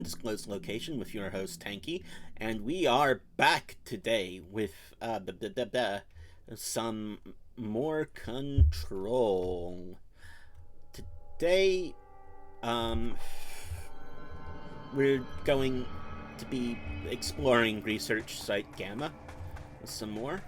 Undisclosed location with your host Tanky, and we are back today with some more control. Today, um, we're going to be exploring research site Gamma some more.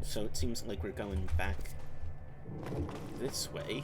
So it seems like we're going back this way.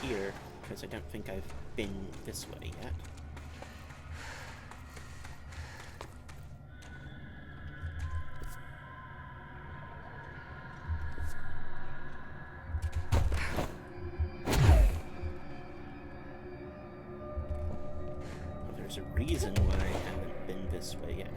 Here, because I don't think I've been this way yet. Well, there's a reason why I haven't been this way yet.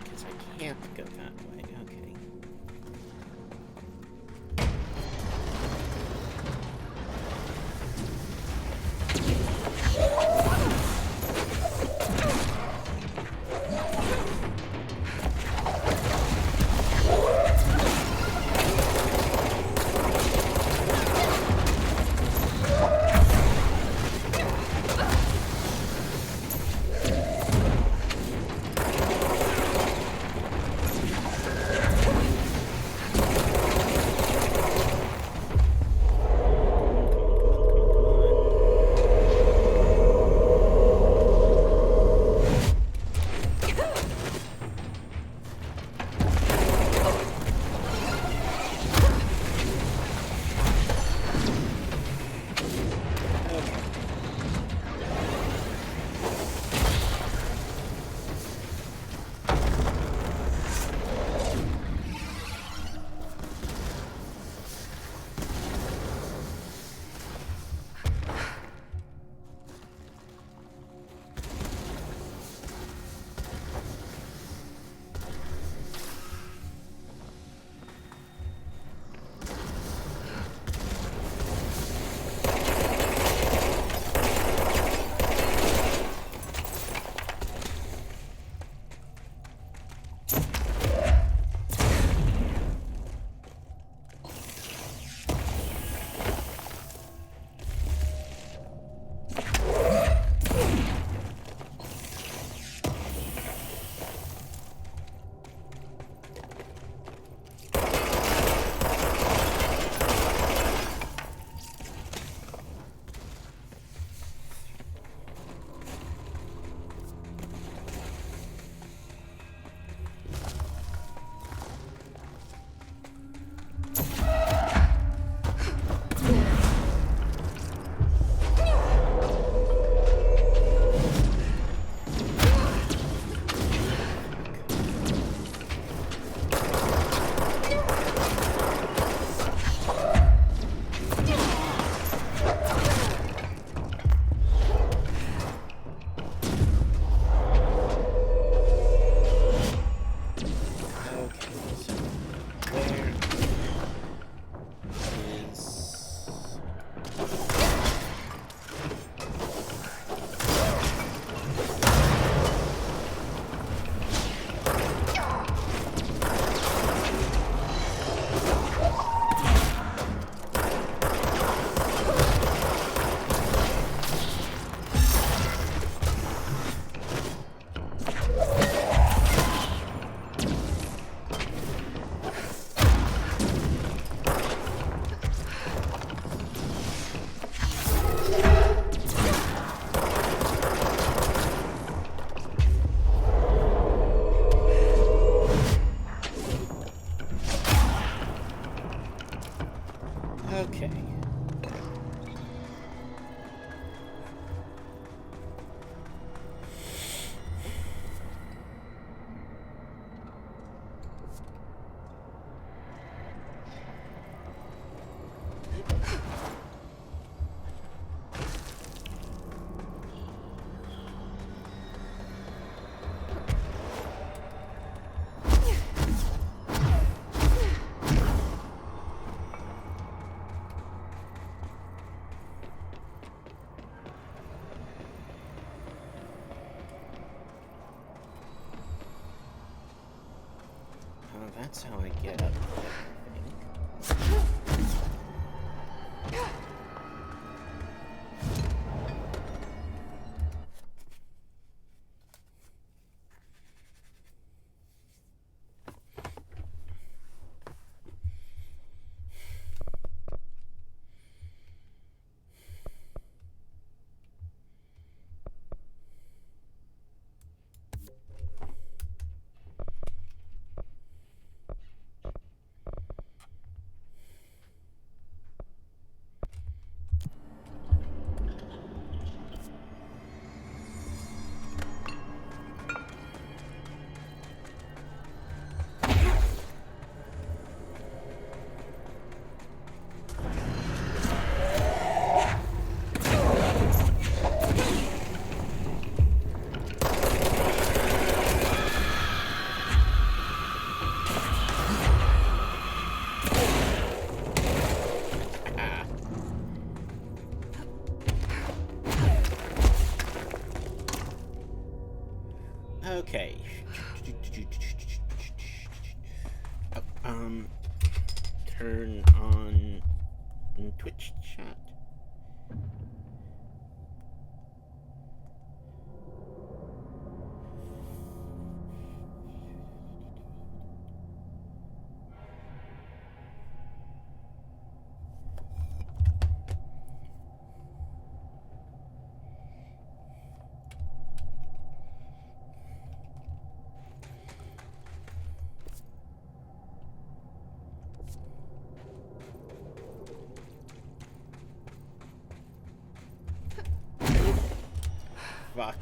Because I can't go that way. Okay. that's how I get up there, I think. Okay. Oh, turn on Twitch chat. Fuck.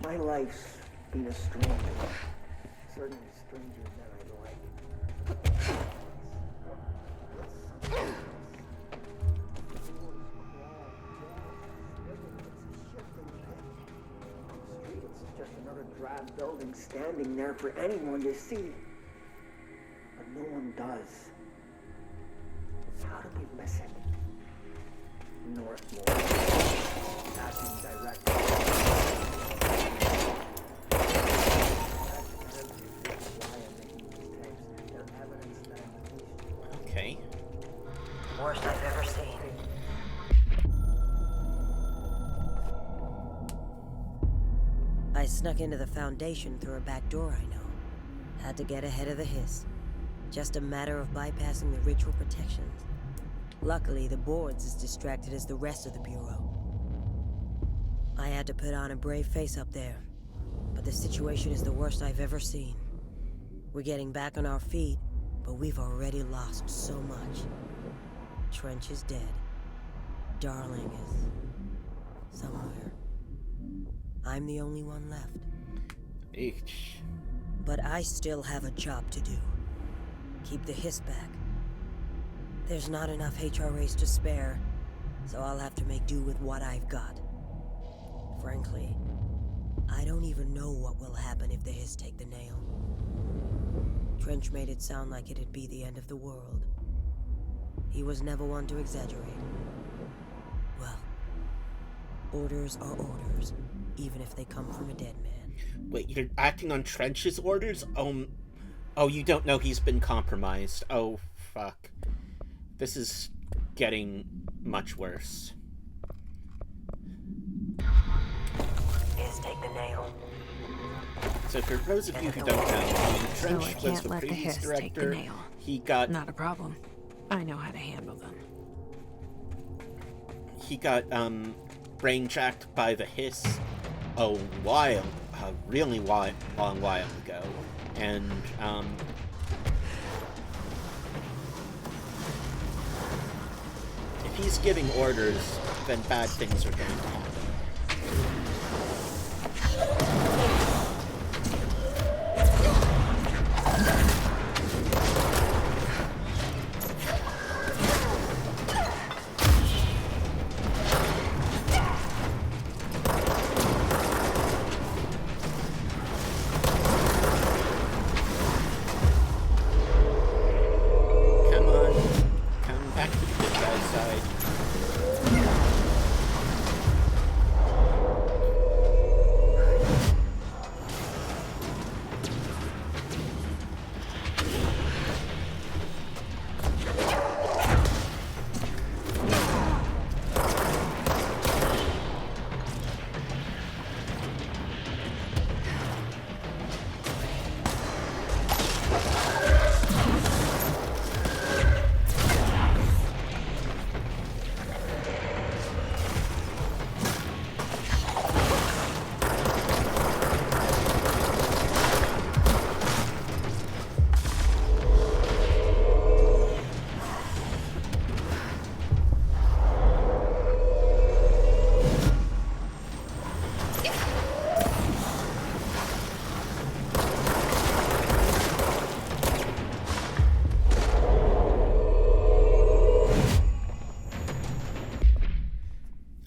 My life's been a stranger. Certainly stranger than I like. It's just another drab building standing there for anyone to see. But no one does. How do we miss it? Northmore. Acting director. Okay. Worst I've ever seen. I snuck into the Foundation through a back door I know. Had to get ahead of the hiss. Just a matter of bypassing the ritual protections. Luckily, the board's as distracted as the rest of the Bureau. I had to put on a brave face up there, but the situation is the worst I've ever seen. We're getting back on our feet, but we've already lost so much. Trench is dead. Darling is somewhere. I'm the only one left. Each. But I still have a job to do. Keep the hiss back. There's not enough HRAs to spare, so I'll have to make do with what I've got. Frankly, I don't even know what will happen if the hiss take the nail. Trench made it sound like it'd be the end of the world. He was never one to exaggerate. Well, orders are orders, even if they come from a dead man. Wait, you're acting on Trench's orders? Oh, you don't know he's been compromised. Oh, fuck. This is getting much worse. Is take the nail. So for those of you who don't know, Trench I was can't the let the previous hiss take the director. nail. He got Not a problem. I know how to handle them. he got brainjacked by the hiss a really long while ago, and if he's giving orders, then bad things are going to happen. Come on, come back to the good guy's side.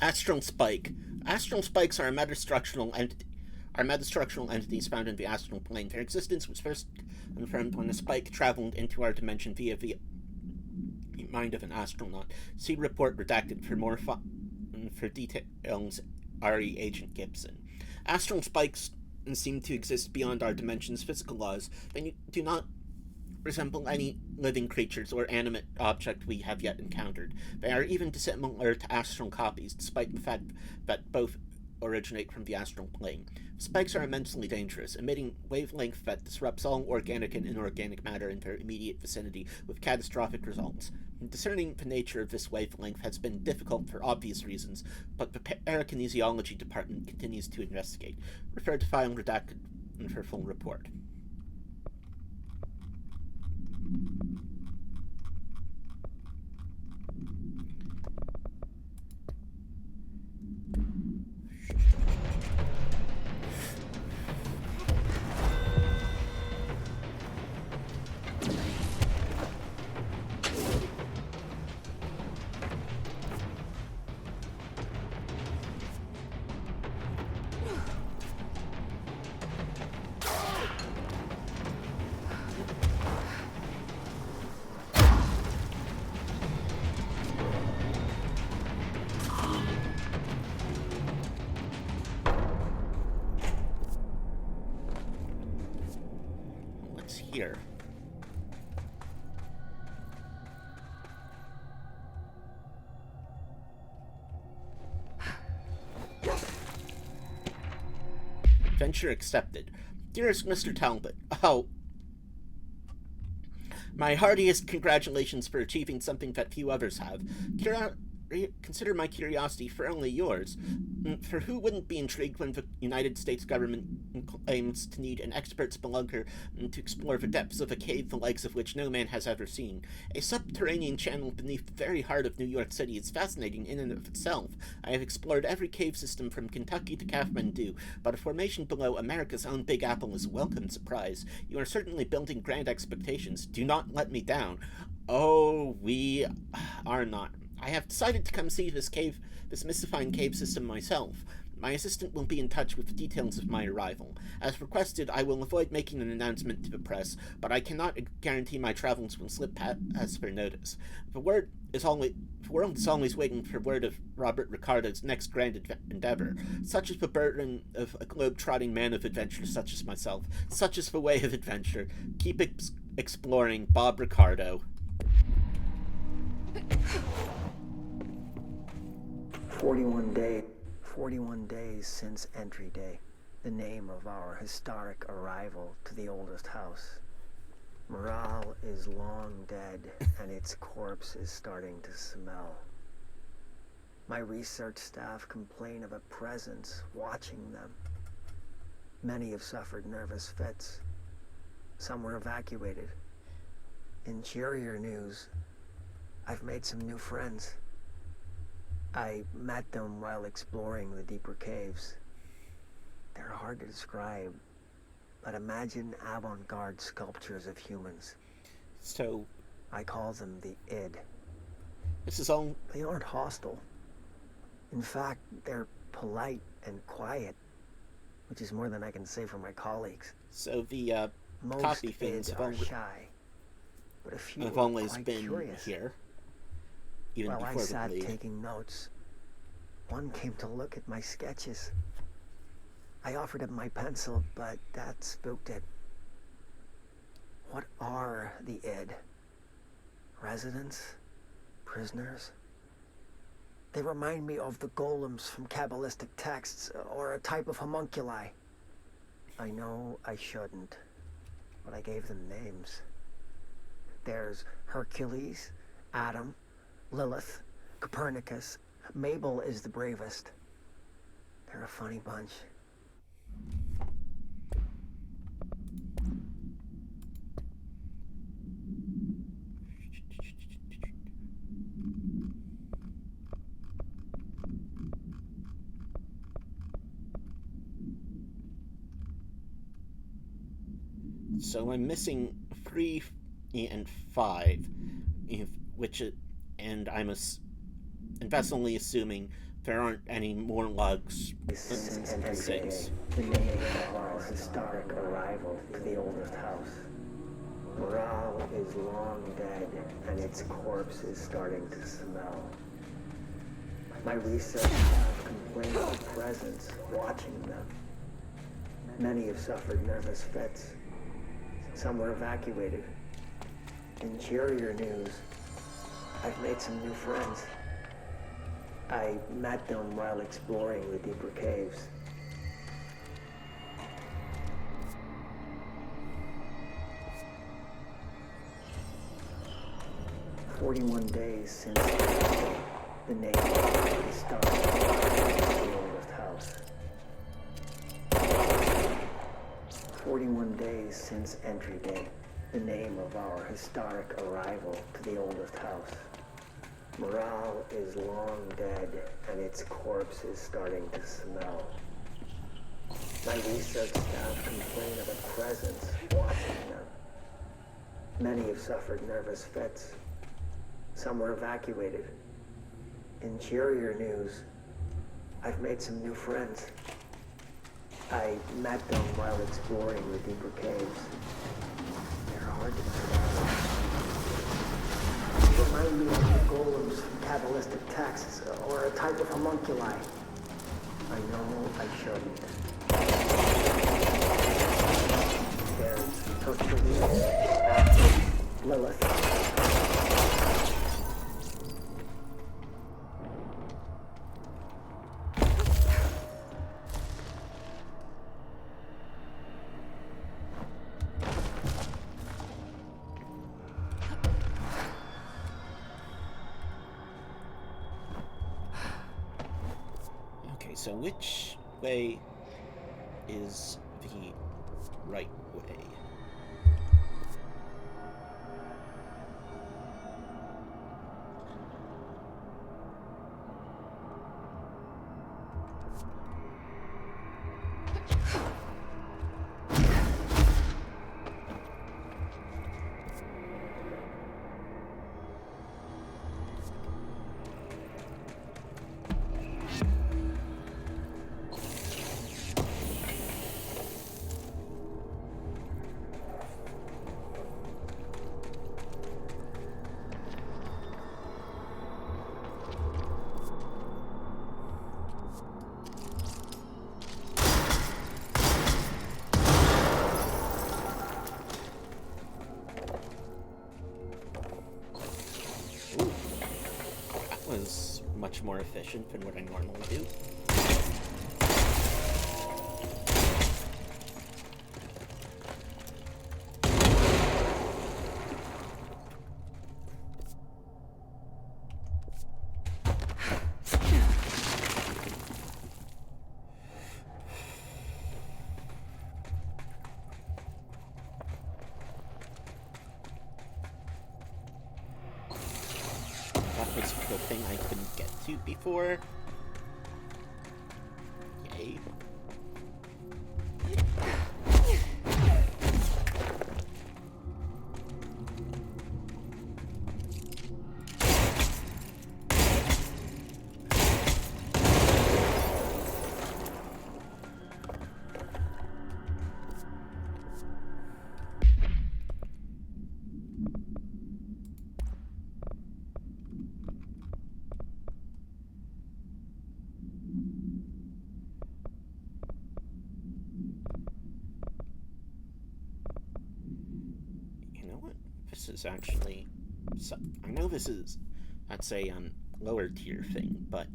Astral Spike. Astral spikes are metastructural entities found in the astral plane. Their existence was first confirmed when a spike traveled into our dimension via the mind of an astronaut. See report redacted for more for details. RE Agent Gibson. Astral spikes seem to exist beyond our dimension's physical laws. They do not resemble any living creatures or animate object we have yet encountered. They are even dissimilar to astral copies, despite the fact that both originate from the astral plane. Spikes are immensely dangerous, emitting wavelength that disrupts all organic and inorganic matter in their immediate vicinity, with catastrophic results. Discerning the nature of this wavelength has been difficult for obvious reasons, but the Parakinesiology Department continues to investigate. Refer to file redacted for full report. Here. Venture accepted. Dearest Mr. Talbot, my heartiest congratulations for achieving something that few others have. consider my curiosity firmly yours. For who wouldn't be intrigued when the United States government claims to need an expert spelunker to explore the depths of a cave the likes of which no man has ever seen? A subterranean channel beneath the very heart of New York City is fascinating in and of itself. I have explored every cave system from Kentucky to Kathmandu, but a formation below America's own Big Apple is a welcome surprise. You are certainly building grand expectations. Do not let me down. Oh, we are not. I have decided to come see this mystifying cave system myself. My assistant will be in touch with the details of my arrival. As requested, I will avoid making an announcement to the press, but I cannot guarantee my travels will slip past their notice. The world is always waiting for word of Robert Ricardo's next grand endeavor. Such is the burden of a globe-trotting man of adventure such as myself. Such is the way of adventure. Keep exploring, Bob Ricardo. 41 days since entry day, the name of our historic arrival to the oldest house. Morale is long dead, and its corpse is starting to smell. My research staff complain of a presence watching them. Many have suffered nervous fits. Some were evacuated. In cheerier news, I've made some new friends. I met them while exploring the deeper caves. They're hard to describe, but imagine avant-garde sculptures of humans. So, I call them the id. this is all... They aren't hostile. In fact, they're polite and quiet, which is more than I can say for my colleagues. So the Most coffee things id are shy, but a few have are always quite been curious. here. Even While I before the sat bleed. taking notes, one came to look at my sketches. I offered him my pencil, but that spooked it. What are the id? Residents? Prisoners? They remind me of the golems from Kabbalistic texts, or a type of homunculi. I know I shouldn't, but I gave them names. There's Hercules, Adam, Lilith, Copernicus. Mabel is the bravest. They're a funny bunch. So I'm missing 3 and 5, and I'm investly assuming there aren't any more lugs in 6. The name of our historic arrival to the oldest house. Morale is long dead, and its corpse is starting to smell. My research staff complain of a presence watching them. Many have suffered nervous fits. Some were evacuated. In cheerier news, I've made some new friends. I met them while exploring the deeper caves. "41 days since the name of the star of the oldest house. 41 days since entry day, the name of our historic arrival to the oldest house. Morale is long dead, and its corpse is starting to smell. My research staff complain of a presence watching them. Many have suffered nervous fits. Some were evacuated. In cheerier news, I've made some new friends. I met them while exploring the deeper caves. They're hard to describe. They remind me of the golems from Kabbalistic texts, or a type of homunculi. I know I shouldn't. There's Hercules, Lilith. So which way is the right way? Was much more efficient than what I normally do. That was the thing I couldn't get to before. Yay. This is actually... I know this is, I'd say, lower tier thing, but...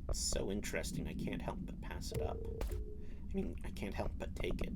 It's so interesting, I can't help but pass it up. I mean, I can't help but take it.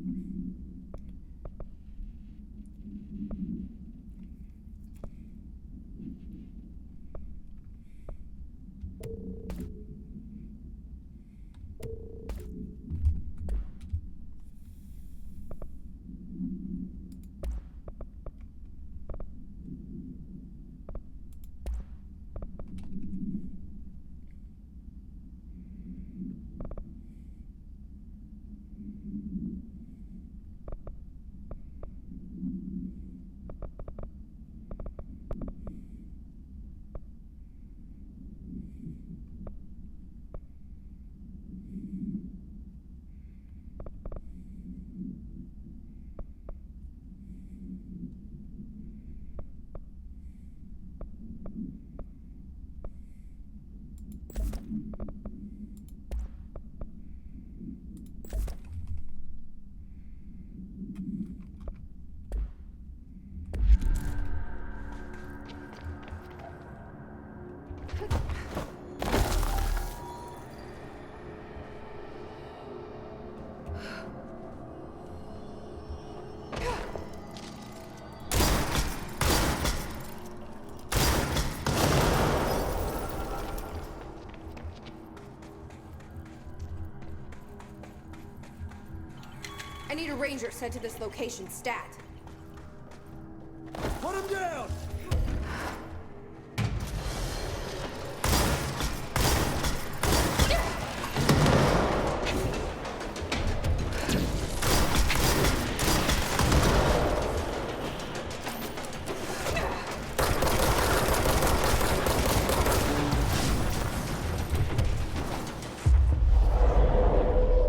I need a ranger sent to this location stat. Put him down!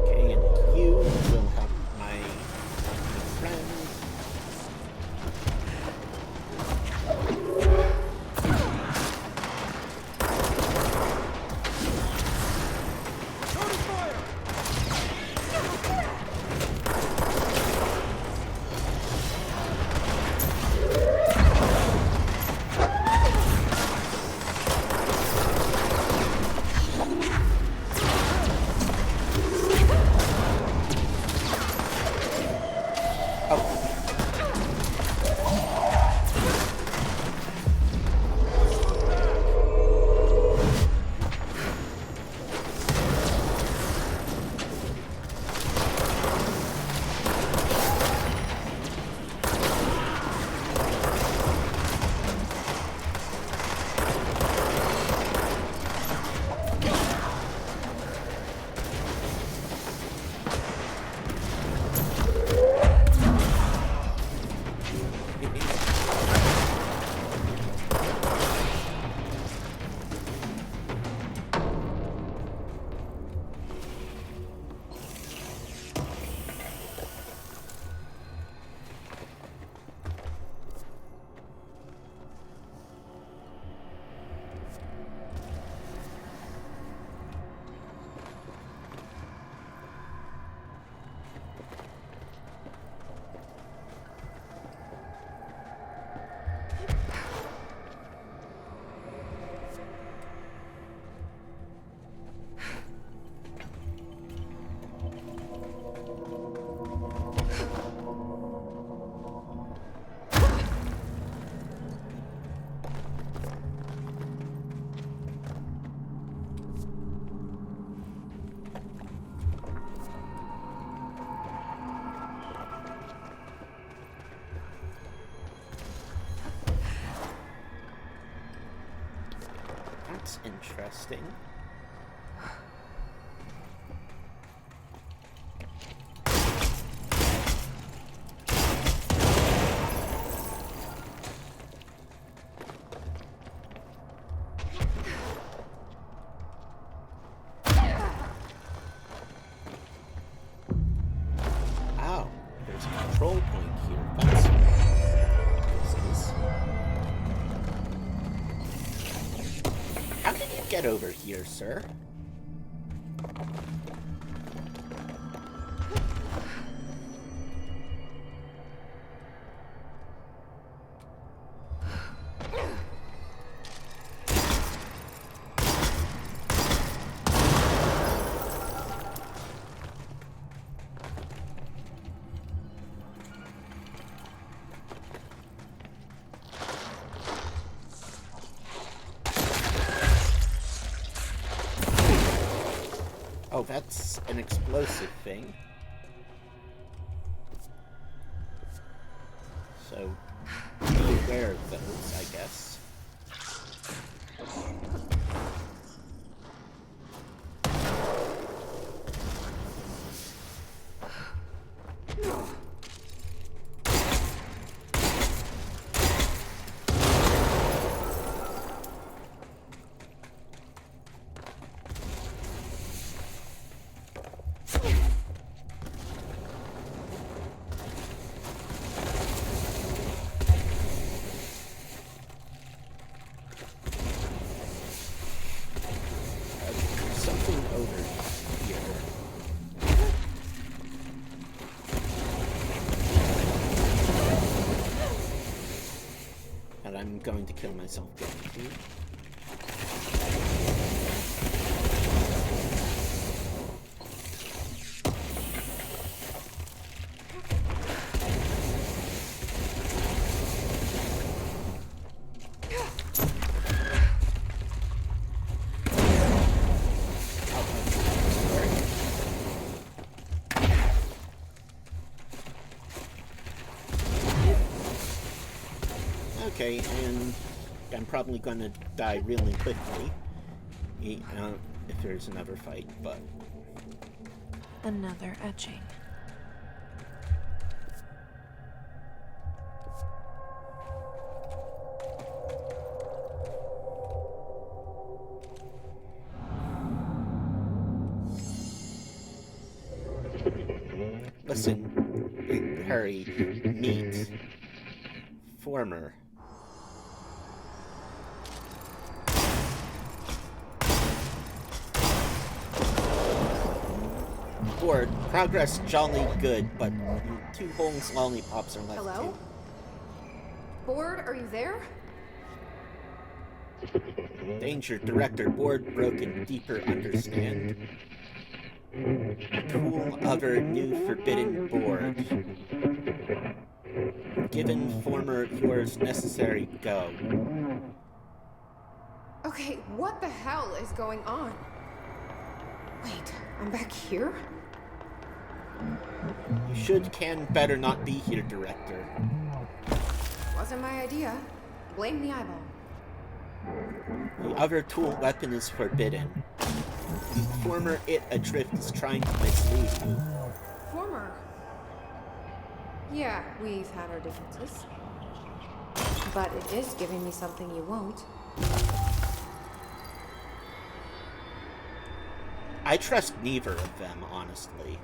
Okay, and you will help my friend. interesting. Wow, there's a control point here. That's business. How did you get over here, sir? Oh, that's an explosive thing. So, be aware of those, I guess. Something over here. And I'm going to kill myself getting here. Okay, and I'm probably gonna die really quickly if there's another fight, but... Another etching. Listen, hurry, meet former. Board, progress jolly good, but 2 Holmes lollipops are left Hello? Board, are you there? too. Danger, director, board broken, deeper understand. Tool other new forbidden board. Given former yours necessary go. Okay, what the hell is going on? Wait, I'm back here? You should can better not be here, director. Wasn't my idea. Blame the eyeball. The other tool weapon is forbidden. The former it adrift is trying to mislead you. Former. Yeah, we've had our differences. But it is giving me something you won't. I trust neither of them, honestly.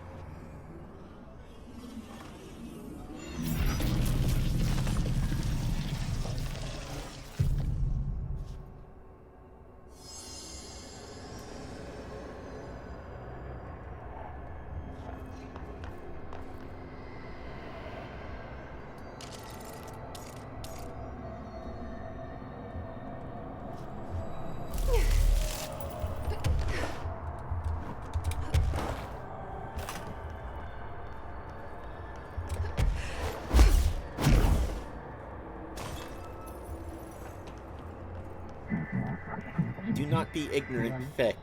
Do not be ignorant, thick.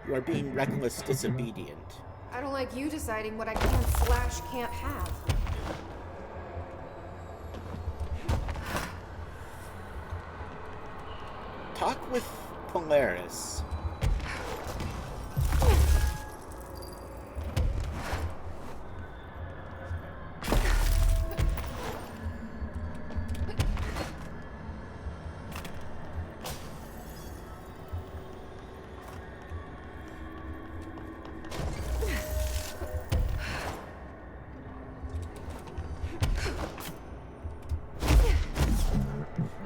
You are being reckless, disobedient. I don't like you deciding what I can/can't have. Talk with Polaris.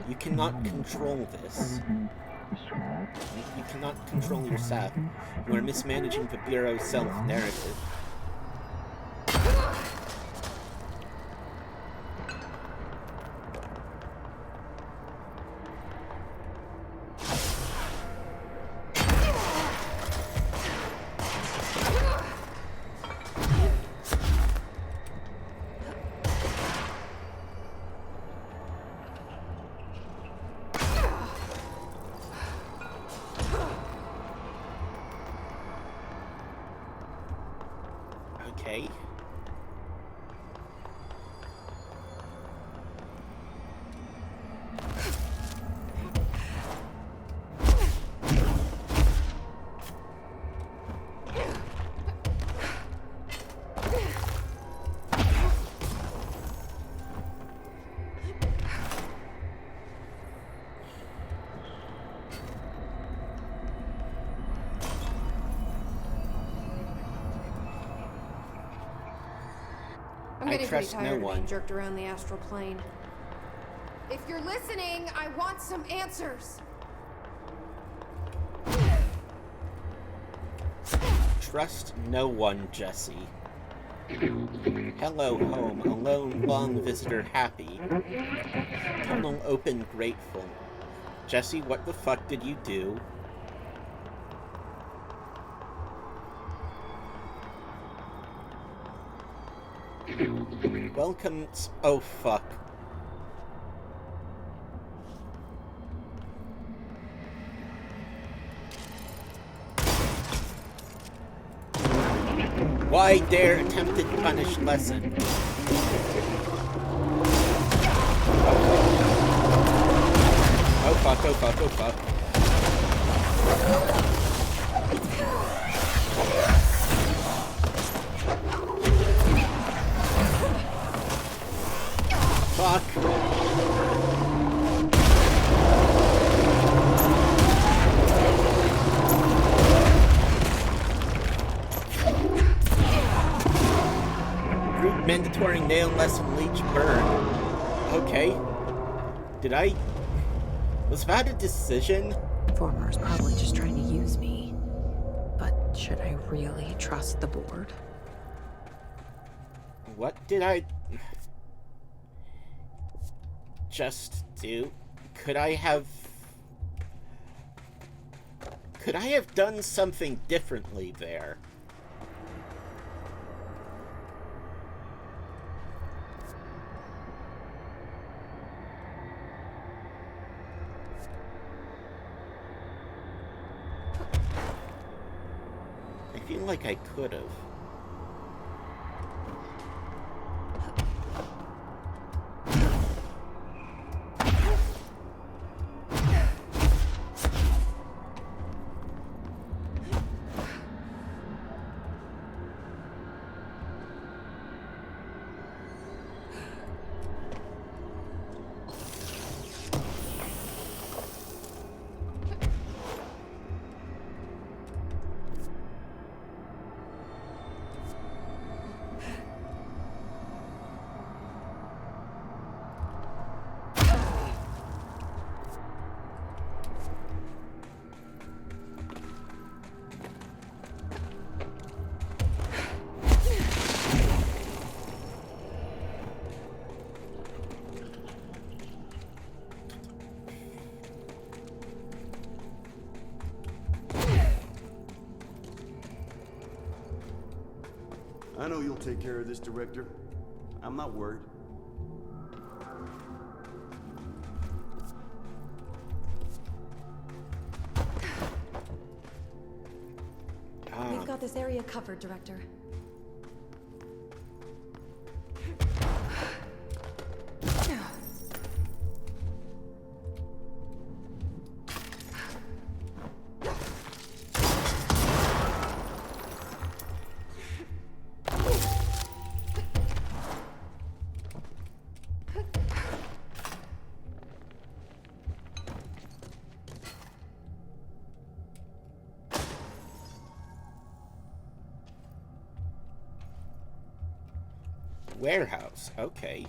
You cannot control this. You cannot control yourself. You are mismanaging the Bureau's self-narrative. Okay. I'm I getting pretty trust no tired of one. being jerked around the astral plane. If you're listening, I want some answers. Trust no one, Jesse. Hello, home. Alone, long visitor, happy. Tunnel open, grateful. Jesse, what the fuck did you do? Welcome. Oh, fuck. Why dare attempted punish lesson? Oh fuck, oh fuck, oh fuck. Fuck. Group mandatory nail lesson leech burn. Okay. Did I... Was that a decision? Former's probably just trying to use me. But should I really trust the board? What did I... just do? Could I have done something differently there? I feel like I could have. I know you'll take care of this, Director. I'm not worried. We've got this area covered, Director. Warehouse. Okay.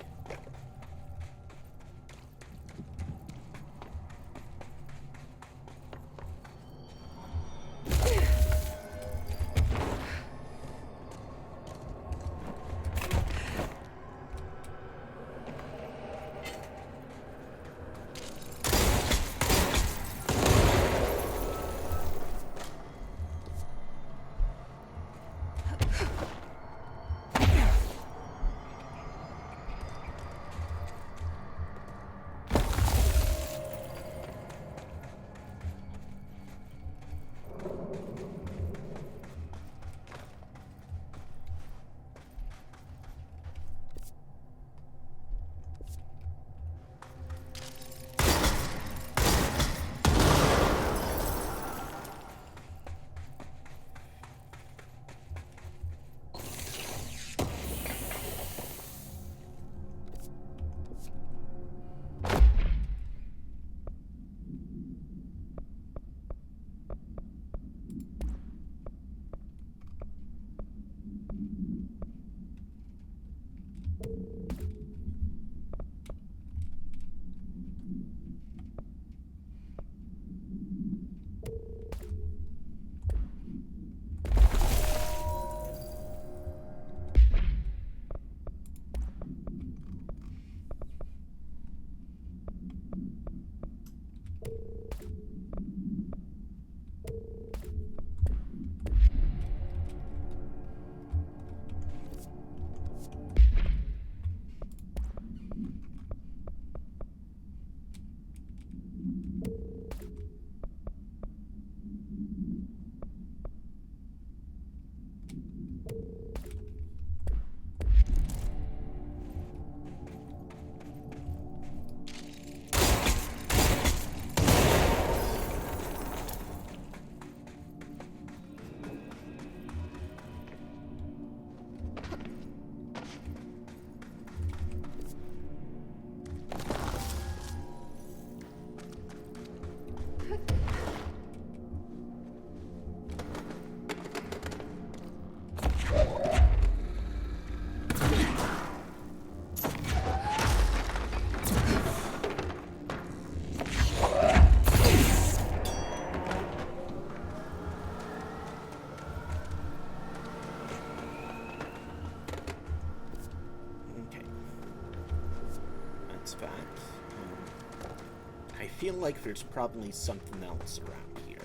I feel like there's probably something else around here.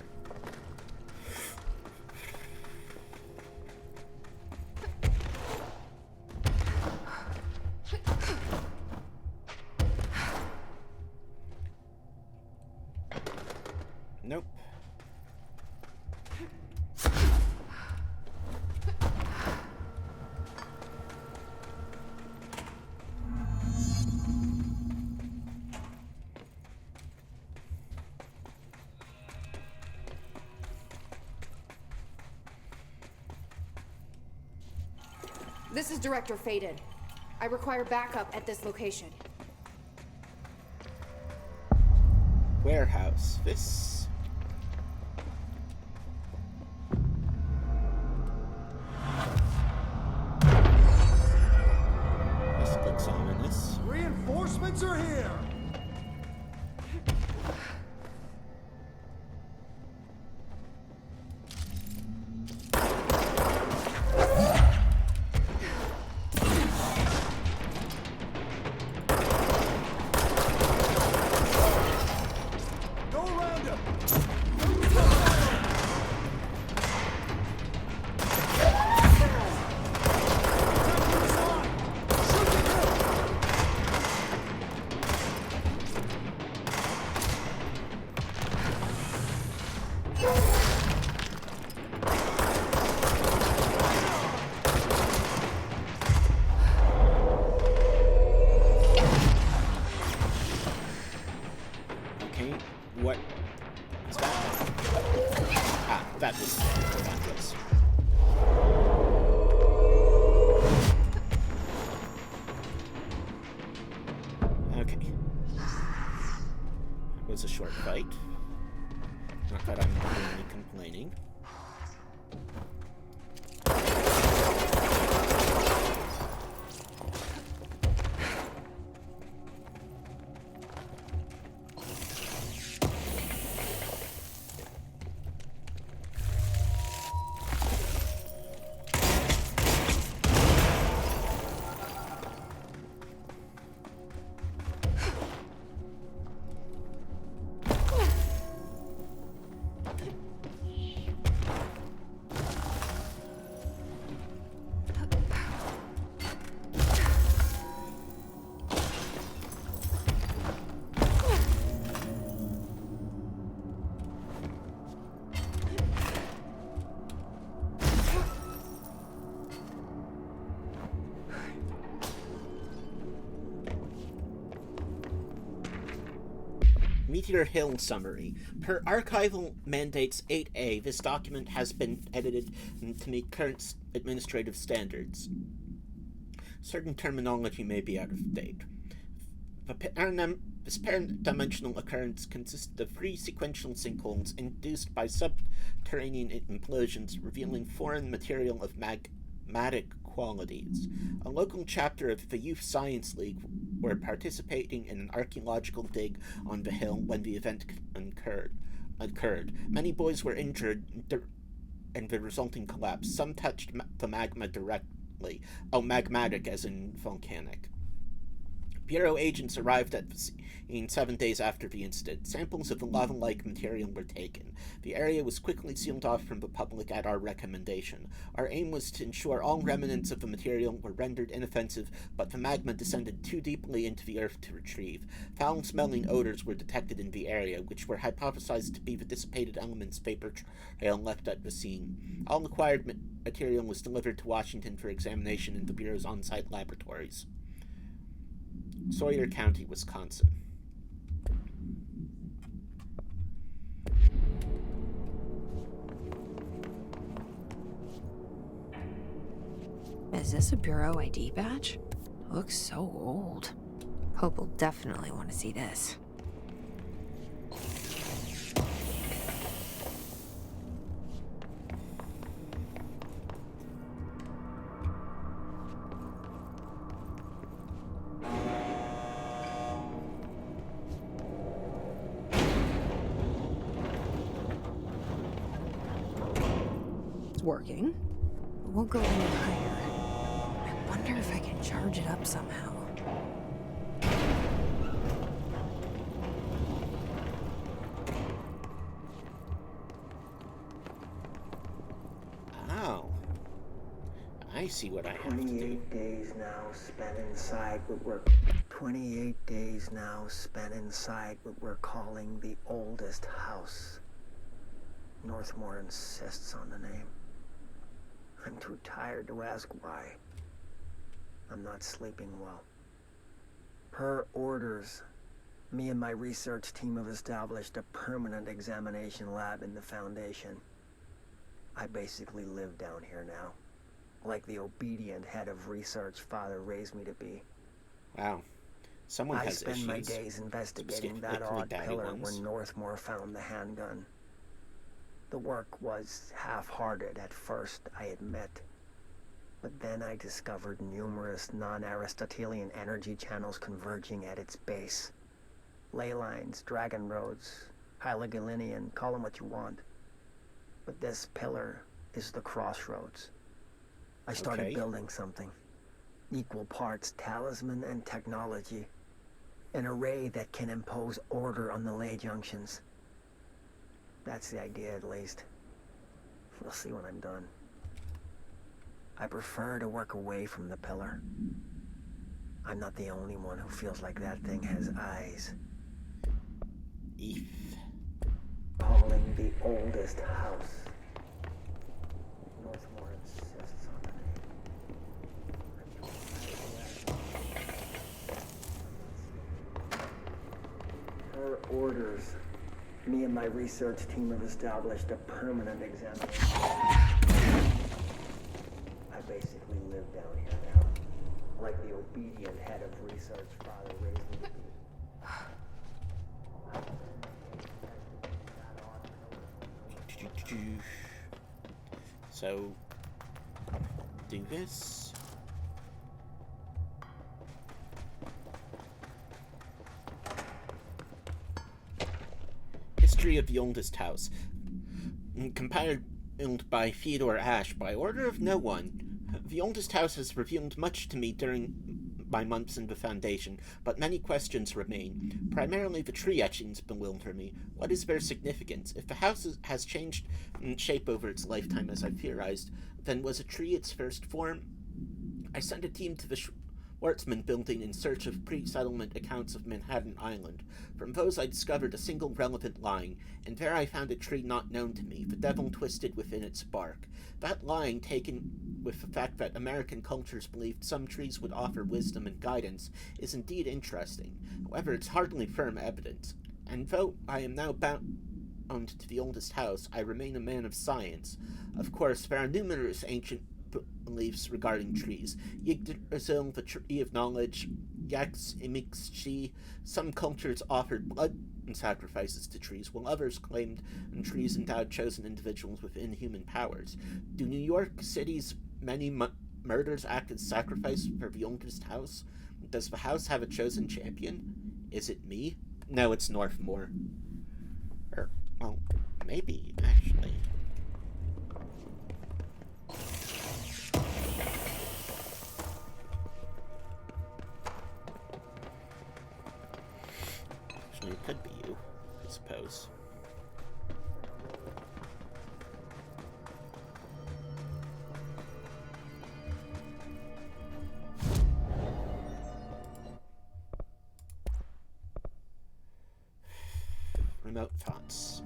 Nope. This is Director Faden. I require backup at this location. Warehouse. This... This looks ominous. Reinforcements are here! Meteor Hill Summary. Per Archival Mandates 8A, this document has been edited to meet current administrative standards. Certain terminology may be out of date. This parent-dimensional occurrence consisted of 3 sequential sinkholes induced by subterranean implosions revealing foreign material of magmatic qualities. A local chapter of the Youth Science League were participating in an archaeological dig on the hill when the event occurred. Many boys were injured in the resulting collapse. Some touched the magma directly. Oh, magmatic as in volcanic. Bureau agents arrived at the scene 7 days after the incident. Samples of the lava-like material were taken. The area was quickly sealed off from the public at our recommendation. Our aim was to ensure all remnants of the material were rendered inoffensive, but the magma descended too deeply into the earth to retrieve. Foul-smelling odors were detected in the area, which were hypothesized to be the dissipated elements vapor trail left at the scene. All acquired material was delivered to Washington for examination in the Bureau's on-site laboratories. Sawyer County, Wisconsin. Is this a Bureau ID badge? Looks so old. Hope will definitely want to see this. It's working. It won't go any higher. I wonder if I can charge it up somehow. Oh. I see what I have to do. 28 days now spent inside what we're 28 days now spent inside what we're calling the oldest house. Northmore insists on the name. I'm too tired to ask why. I'm not sleeping well. Per orders, me and my research team have established a permanent examination lab in the Foundation. I basically live down here now, like the obedient head of research Father raised me to be. Wow. Someone I has spend issues. my days investigating that Particularly odd daddy pillar ones. where Northmore found the handgun. The work was half-hearted at first, I admit. But then I discovered numerous non-Aristotelian energy channels converging at its base. Ley lines, dragon roads, Hyligalinian, call them what you want. But this pillar is the crossroads. I started Okay. building something. Equal parts talisman and technology. An array that can impose order on the ley junctions. That's the idea, at least. We'll see when I'm done. I prefer to work away from the pillar. I'm not the only one who feels like that thing has eyes. Eef. Calling the oldest house. Northmore insists on the name. Her orders. Me and my research team have established a permanent examination. I basically live down here now, like the obedient head of research Father raised me to be. So, do this. History of the Oldest House. Compiled by Theodore Ashe by order of no one. The Oldest House has revealed much to me during my months in the Foundation, but many questions remain. Primarily the tree etchings bewilder me. What is their significance? If the house has changed in shape over its lifetime, as I theorized, then was a tree its first form? I sent a team to the Schwartzman building in search of pre-settlement accounts of Manhattan Island. From those I discovered a single relevant line, and there I found a tree not known to me, the devil twisted within its bark. That line, taken with the fact that American cultures believed some trees would offer wisdom and guidance, is indeed interesting. However, it's hardly firm evidence. And though I am now bound to the oldest house, I remain a man of science. Of course, there are numerous ancient beliefs regarding trees. Yggdrasil, the tree of knowledge, Yax Imikshi. Some cultures offered blood and sacrifices to trees, while others claimed trees endowed chosen individuals with inhuman powers. Do New York City's many murders act as sacrifice for the oldest house? Does the house have a chosen champion? Is it me? No, it's Northmore. Or, well, maybe, actually. Actually, it could be you, I suppose. Remote thoughts.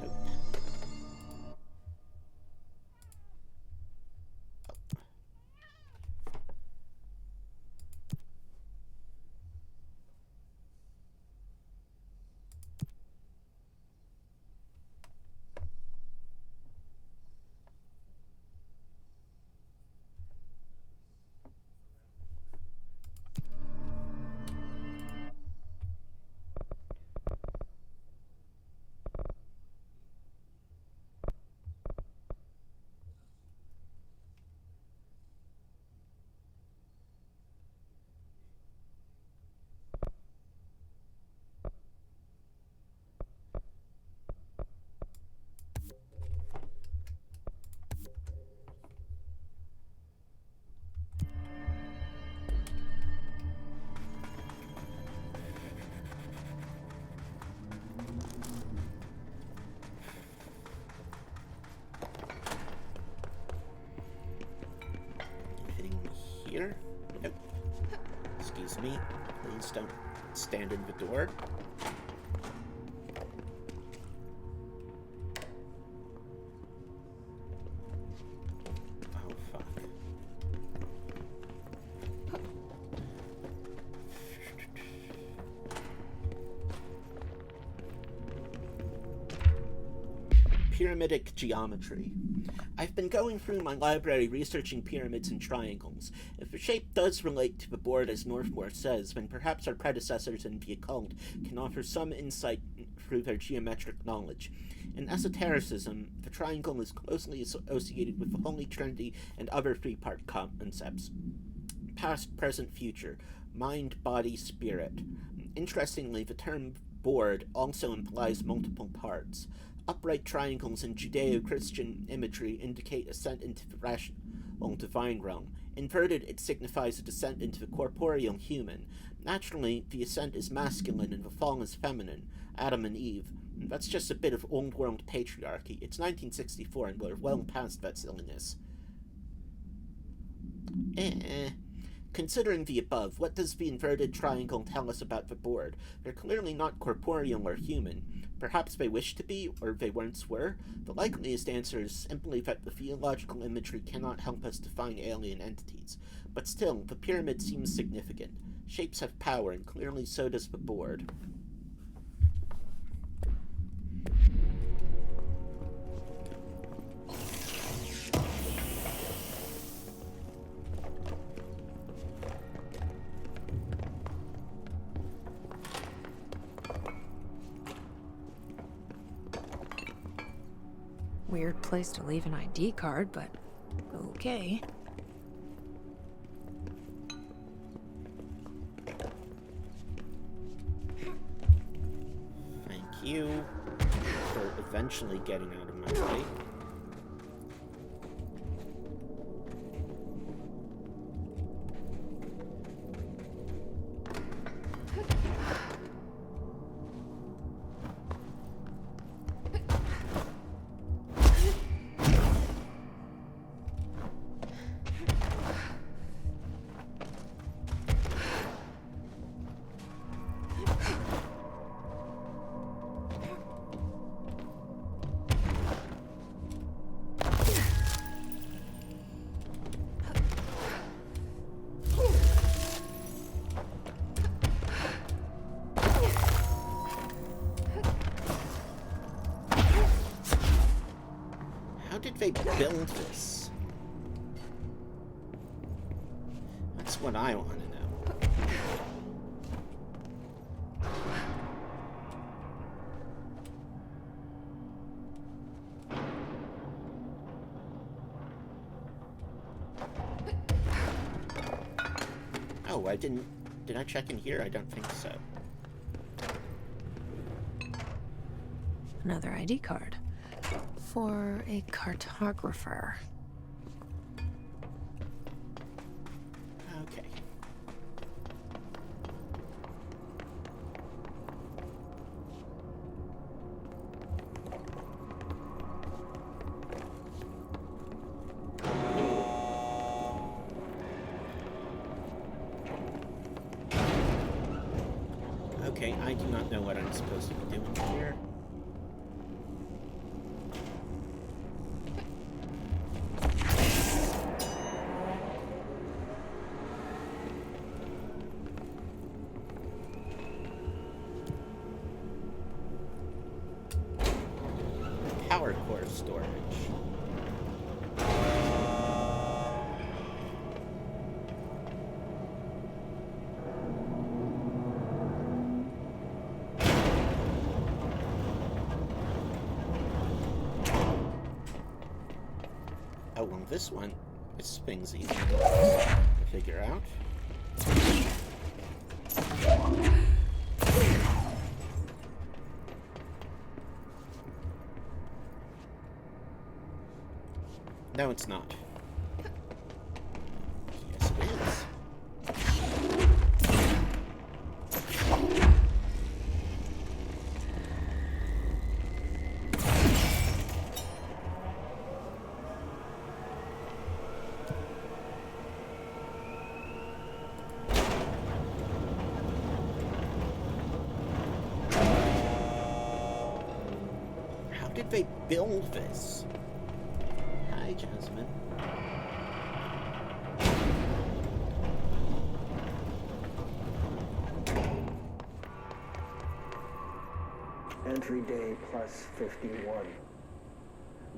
Nope. Oh. Here? Nope. Excuse me. Please don't stand in the door. Oh, fuck. Pyramidic geometry. I've been going through my library researching pyramids and triangles. If the shape does relate to the board as Northmore says, then perhaps our predecessors in the occult can offer some insight through their geometric knowledge. In esotericism, the triangle is closely associated with the Holy Trinity and other three-part concepts. Past, present, future. Mind, body, spirit. Interestingly, the term board also implies multiple parts. Upright triangles in Judeo-Christian imagery indicate ascent into the rational divine realm. Inverted, it signifies a descent into the corporeal human. Naturally, the ascent is masculine and the fall is feminine. Adam and Eve. That's just a bit of old-world patriarchy. It's 1964 and we're well past that silliness. Considering the above, what does the inverted triangle tell us about the board? They're clearly not corporeal or human. Perhaps they wish to be, or they once were. The likeliest answer is simply that the theological imagery cannot help us define alien entities. But still, the pyramid seems significant. Shapes have power, and clearly so does the board. Weird place to leave an ID card, but okay. Thank you for eventually getting out of my way. they build this? That's what I want to know. Oh, I didn't... Did I check in here? I don't think so. Another ID card. For a cartographer. Okay. Okay, I do not know what I'm supposed to be doing here. Power core storage. Oh, well, this one, this thing's easy to figure out. No, it's not. Yes, it is. How did they build this? Hi, Jasmine. Entry day plus 51.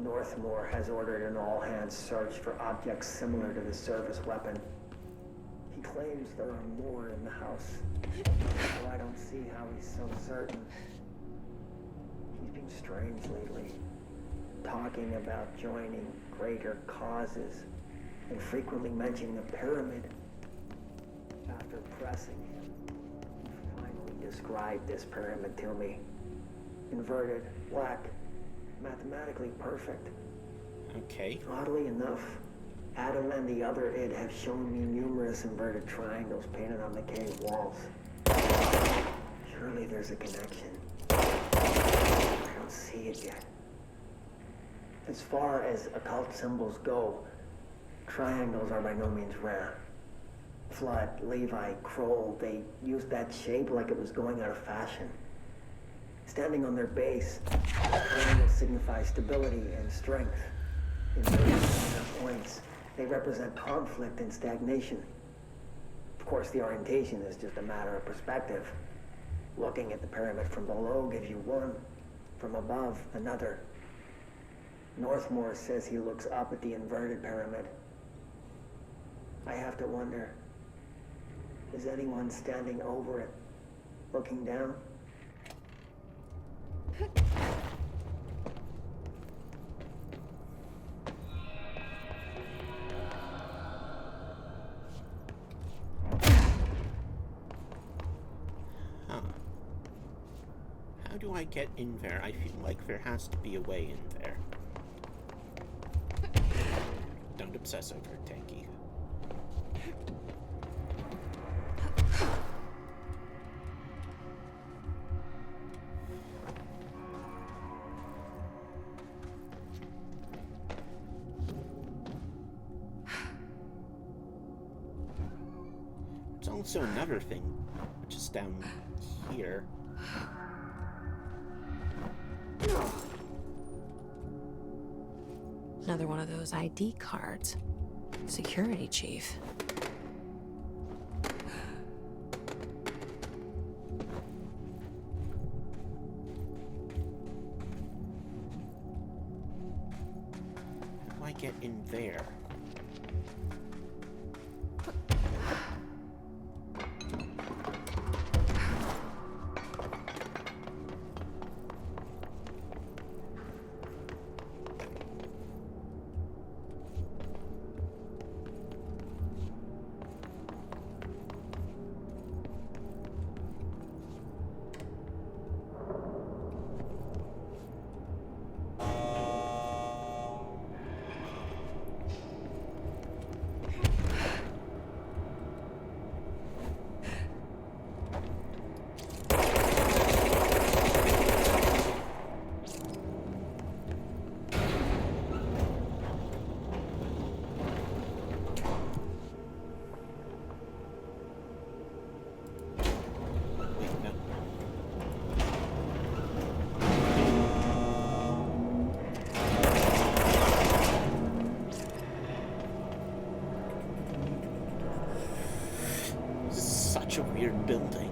Northmore has ordered an all-hands search for objects similar to the service weapon. He claims there are more in the house, but I don't see how he's so certain. He's been strange lately, talking about joining greater causes and frequently mentioning the pyramid. After pressing him, he finally described this pyramid to me. Inverted, black, mathematically perfect. Okay. Oddly enough, Adam and the other id have shown me numerous inverted triangles painted on the cave walls. Surely there's a connection. I don't see it yet. As far as occult symbols go, triangles are by no means rare. Flood, Levi, Kroll, they used that shape like it was going out of fashion. Standing on their base, triangles signify stability and strength. Inverted points, they represent conflict and stagnation. Of course, the orientation is just a matter of perspective. Looking at the pyramid from below gives you one, from above another. Northmore says he looks up at the inverted pyramid. I have to wonder, is anyone standing over it, looking down? Huh. How do I get in there? I feel like there has to be a way in there. Don't obsess over it, Tanky. There's also another thing, which is down here. Another one of those ID cards. Security chief. there. Such a weird building.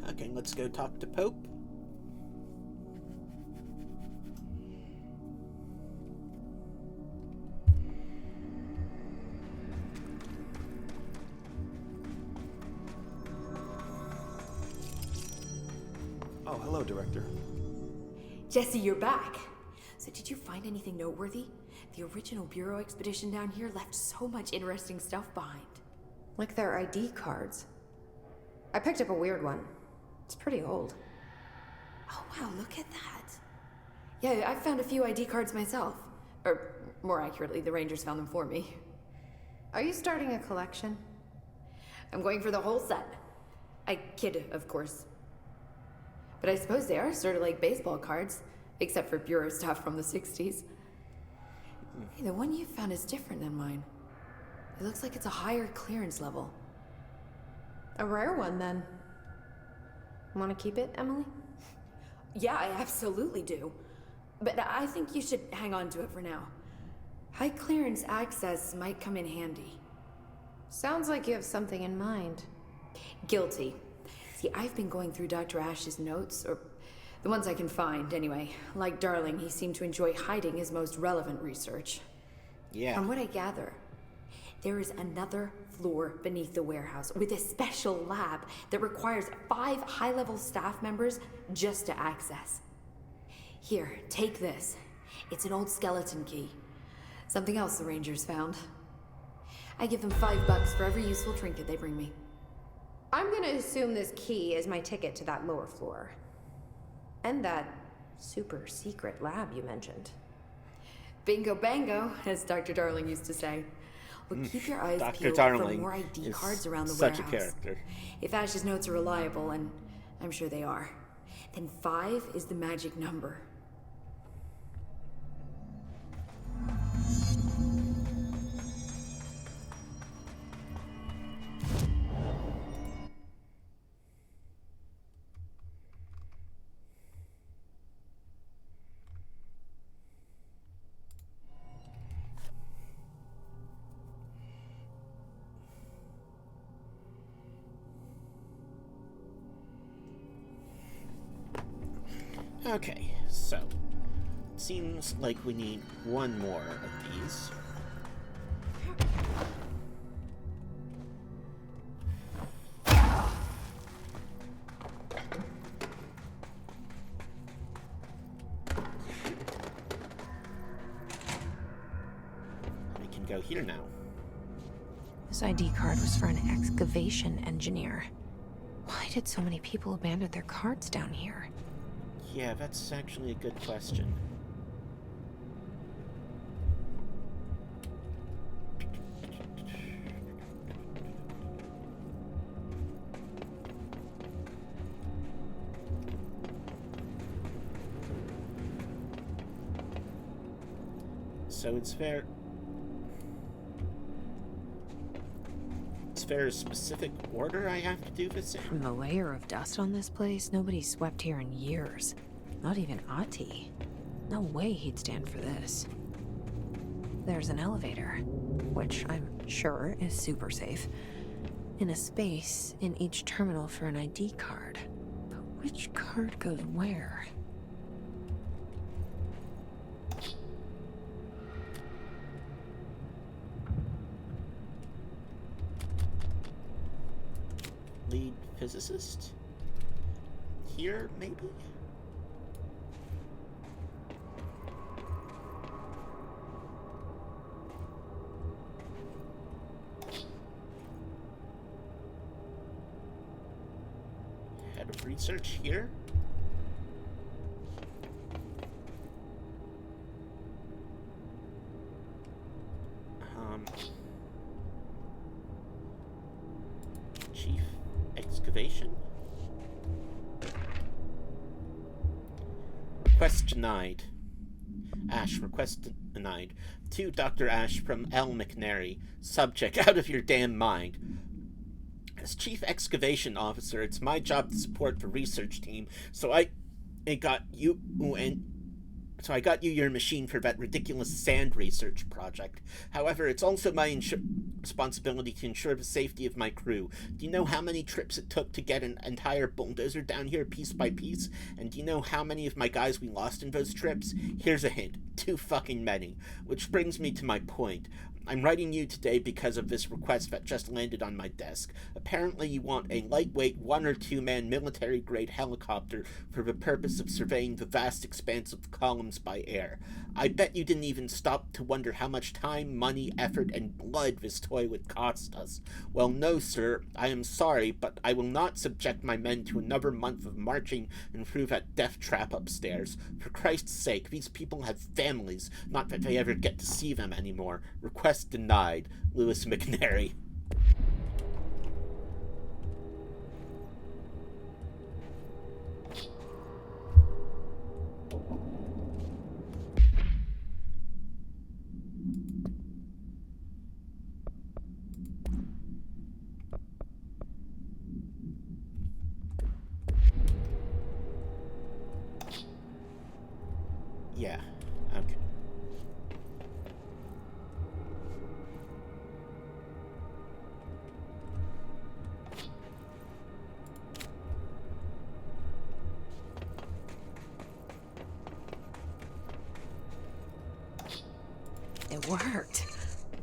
Okay, let's go talk to Pope. Oh, hello, Director. Jesse, you're back. So did you find anything noteworthy? The original Bureau expedition down here left so much interesting stuff behind. Like their ID cards. I picked up a weird one. It's pretty old. Oh wow, look at that. Yeah, I found a few ID cards myself. Or, more accurately, the Rangers found them for me. Are you starting a collection? I'm going for the whole set. I kid, of course. But I suppose they are sort of like baseball cards, except for Bureau stuff from the 60s. Hey, the one you found is different than mine. It looks like it's a higher clearance level. A rare one, then. Want to keep it, Emily? Yeah, I absolutely do. But I think you should hang on to it for now. High clearance access might come in handy. Sounds like you have something in mind. Guilty. See, I've been going through Dr. Ash's notes, or the ones I can find, anyway. Like Darling, he seemed to enjoy hiding his most relevant research. Yeah. From what I gather, there is another floor beneath the warehouse with a special lab that requires 5 high-level staff members just to access. Here, take this. It's an old skeleton key. Something else the Rangers found. I give them $5 for every useful trinket they bring me. I'm gonna assume this key is my ticket to that lower floor. And that super secret lab you mentioned. Bingo bango, as Dr. Darling used to say. Well, keep your eyes Dr. peeled Darling for more ID is cards around the such warehouse. a character. If Ash's notes are reliable, and I'm sure they are, then 5 is the magic number. Okay, so it seems like we need one more of these. We can go here now. This ID card was for an excavation engineer. Why did so many people abandon their cards down here? Yeah, that's actually a good question. So it's fair. Is there a specific order I have to do this in? From the layer of dust on this place, nobody's swept here in years. Not even Ahti. No way he'd stand for this. There's an elevator, which I'm sure is super safe, in a space in each terminal for an ID card. But which card goes where? Lead physicist? Here, maybe? Head of research here? Chief excavation? Request denied. Ash, request denied. To Dr. Ash from L. McNary. Subject, out of your damn mind. As Chief Excavation Officer, it's my job to support the research team, so I got you your machine for that ridiculous sand research project. However, it's also my responsibility to ensure the safety of my crew. Do you know how many trips it took to get an entire bulldozer down here piece by piece? And do you know how many of my guys we lost in those trips? Here's a hint. Too fucking many. Which brings me to my point. I'm writing you today because of this request that just landed on my desk. Apparently you want a lightweight 1 or 2 man military-grade helicopter for the purpose of surveying the vast expanse of columns by air. I bet you didn't even stop to wonder how much time, money, effort, and blood this toy would cost us. Well, no, sir. I am sorry, but I will not subject my men to another month of marching and through that death trap upstairs. For Christ's sake, these people have families, not that they ever get to see them anymore. Request denied. Lewis McNary. Yeah, okay. It worked.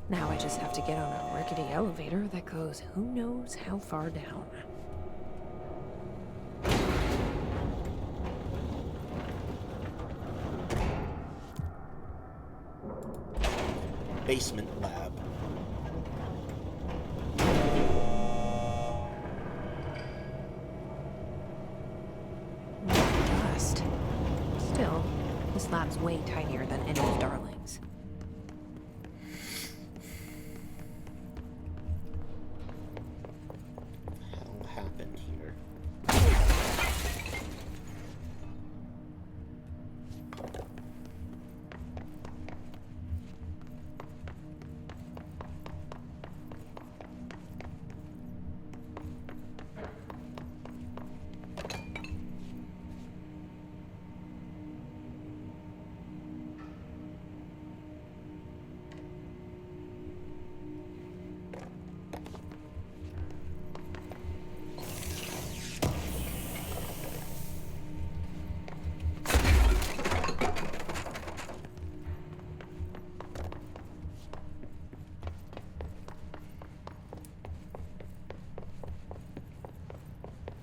Now I just have to get on a rickety elevator that goes who knows how far down. Basement lab. Dust. Still, this lab's way tinier than any of Darling's. What happened here?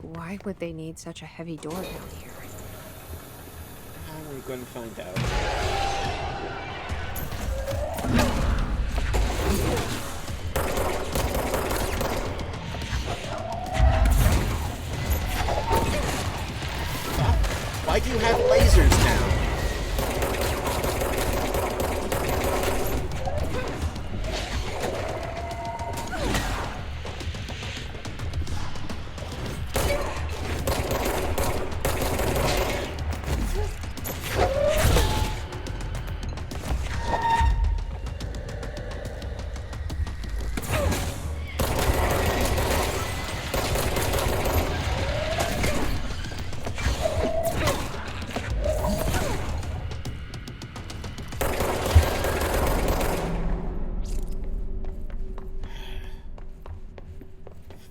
Why would they need such a heavy door down here? We're going to find out. I do have lasers now.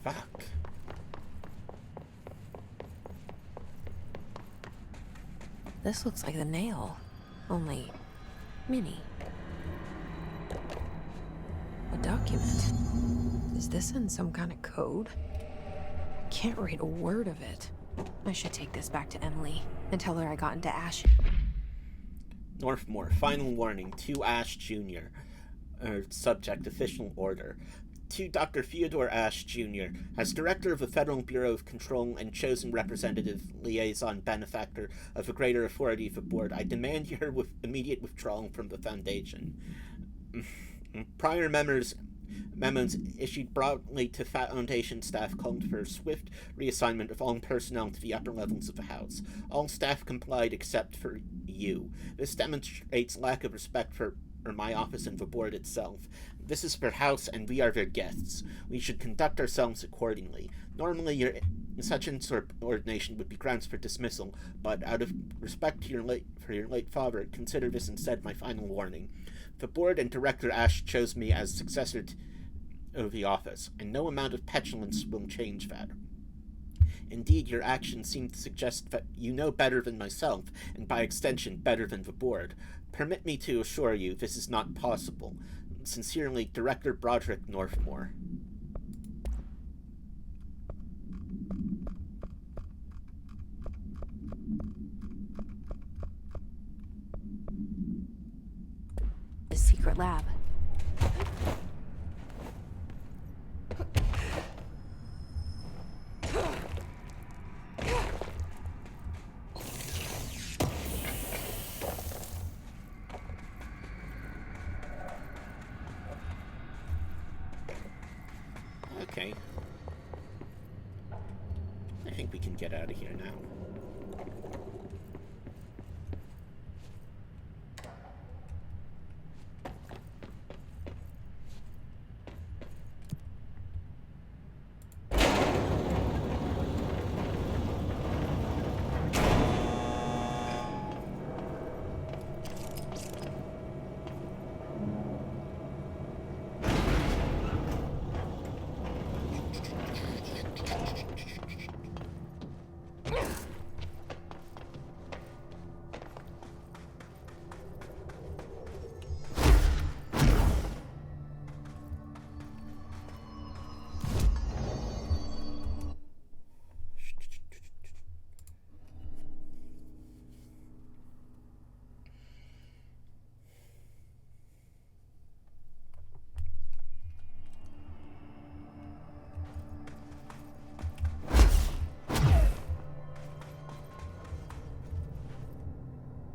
Fuck. This looks like the nail, only mini. A document. Is this in some kind of code? Can't read a word of it. I should take this back to Emily and tell her I got into Ash. Northmore, final warning to Ash Jr. Subject official order. To Dr. Theodore Ash Jr., as Director of the Federal Bureau of Control and chosen representative liaison benefactor of a greater authority of the board, I demand your immediate withdrawal from the Foundation. Prior memos issued broadly to Foundation staff called for swift reassignment of all personnel to the upper levels of the House. All staff complied except for you. This demonstrates lack of respect for my office and the board itself. This is their house, and we are their guests. We should conduct ourselves accordingly. Normally, such insubordination would be grounds for dismissal, but out of respect to your late father, consider this instead my final warning. The board and Director Ash chose me as successor of the office, and no amount of petulance will change that. Indeed, your actions seem to suggest that you know better than myself, and by extension, better than the board. Permit me to assure you this is not possible. Sincerely, Director Broderick Northmore. The secret lab. Okay. I think we can get out of here now.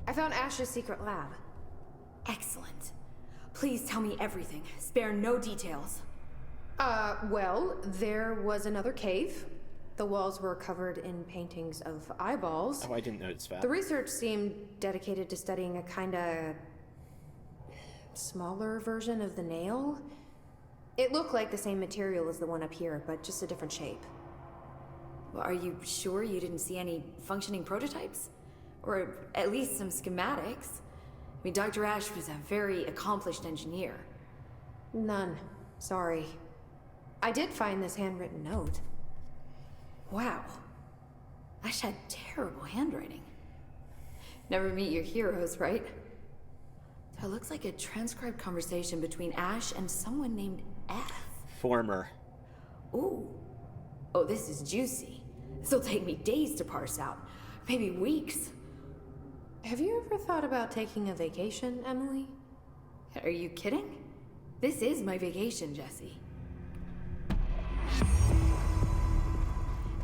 I found Ash's secret lab. Excellent. Please tell me everything. Spare no details. Well, there was another cave. The walls were covered in paintings of eyeballs. Oh, I didn't notice that. The research seemed dedicated to studying a kinda smaller version of the nail. It looked like the same material as the one up here, but just a different shape. Well, are you sure you didn't see any functioning prototypes? Or at least some schematics? I mean, Dr. Ash was a very accomplished engineer. None. Sorry. I did find this handwritten note. Wow. Ash had terrible handwriting. Never meet your heroes, right? So it looks like a transcribed conversation between Ash and someone named F. Former. Ooh. Oh, this is juicy. This'll take me days to parse out. Maybe weeks. Have you ever thought about taking a vacation, Emily? Are you kidding? This is my vacation, Jesse.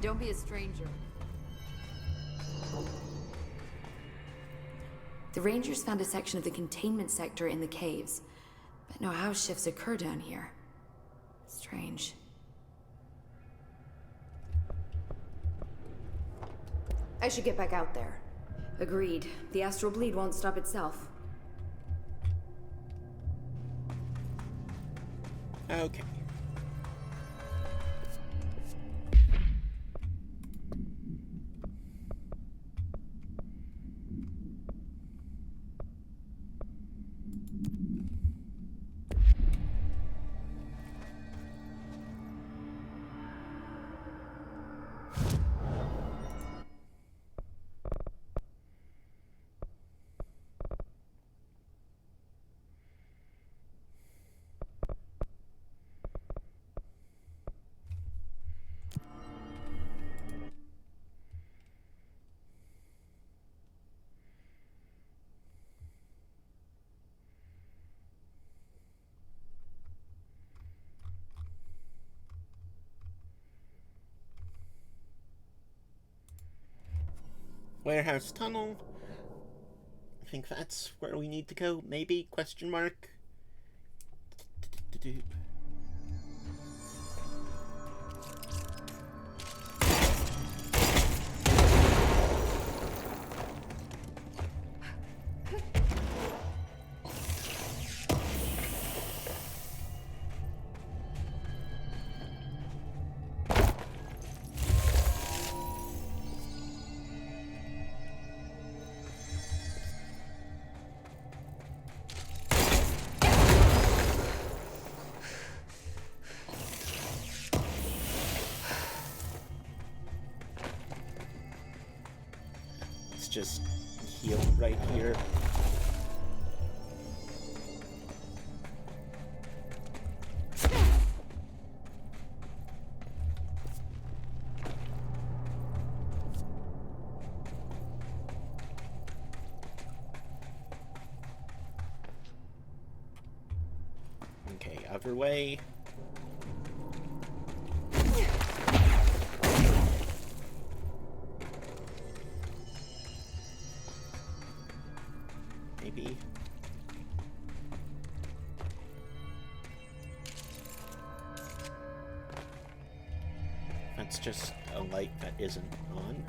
Don't be a stranger. The Rangers found a section of the containment sector in the caves, but no house shifts occur down here. Strange. I should get back out there. Agreed. The astral bleed won't stop itself. Okay. Warehouse tunnel. I think that's where we need to go. Maybe? Question mark. Just heal right here. Okay, other way. Maybe. That's just a light that isn't on.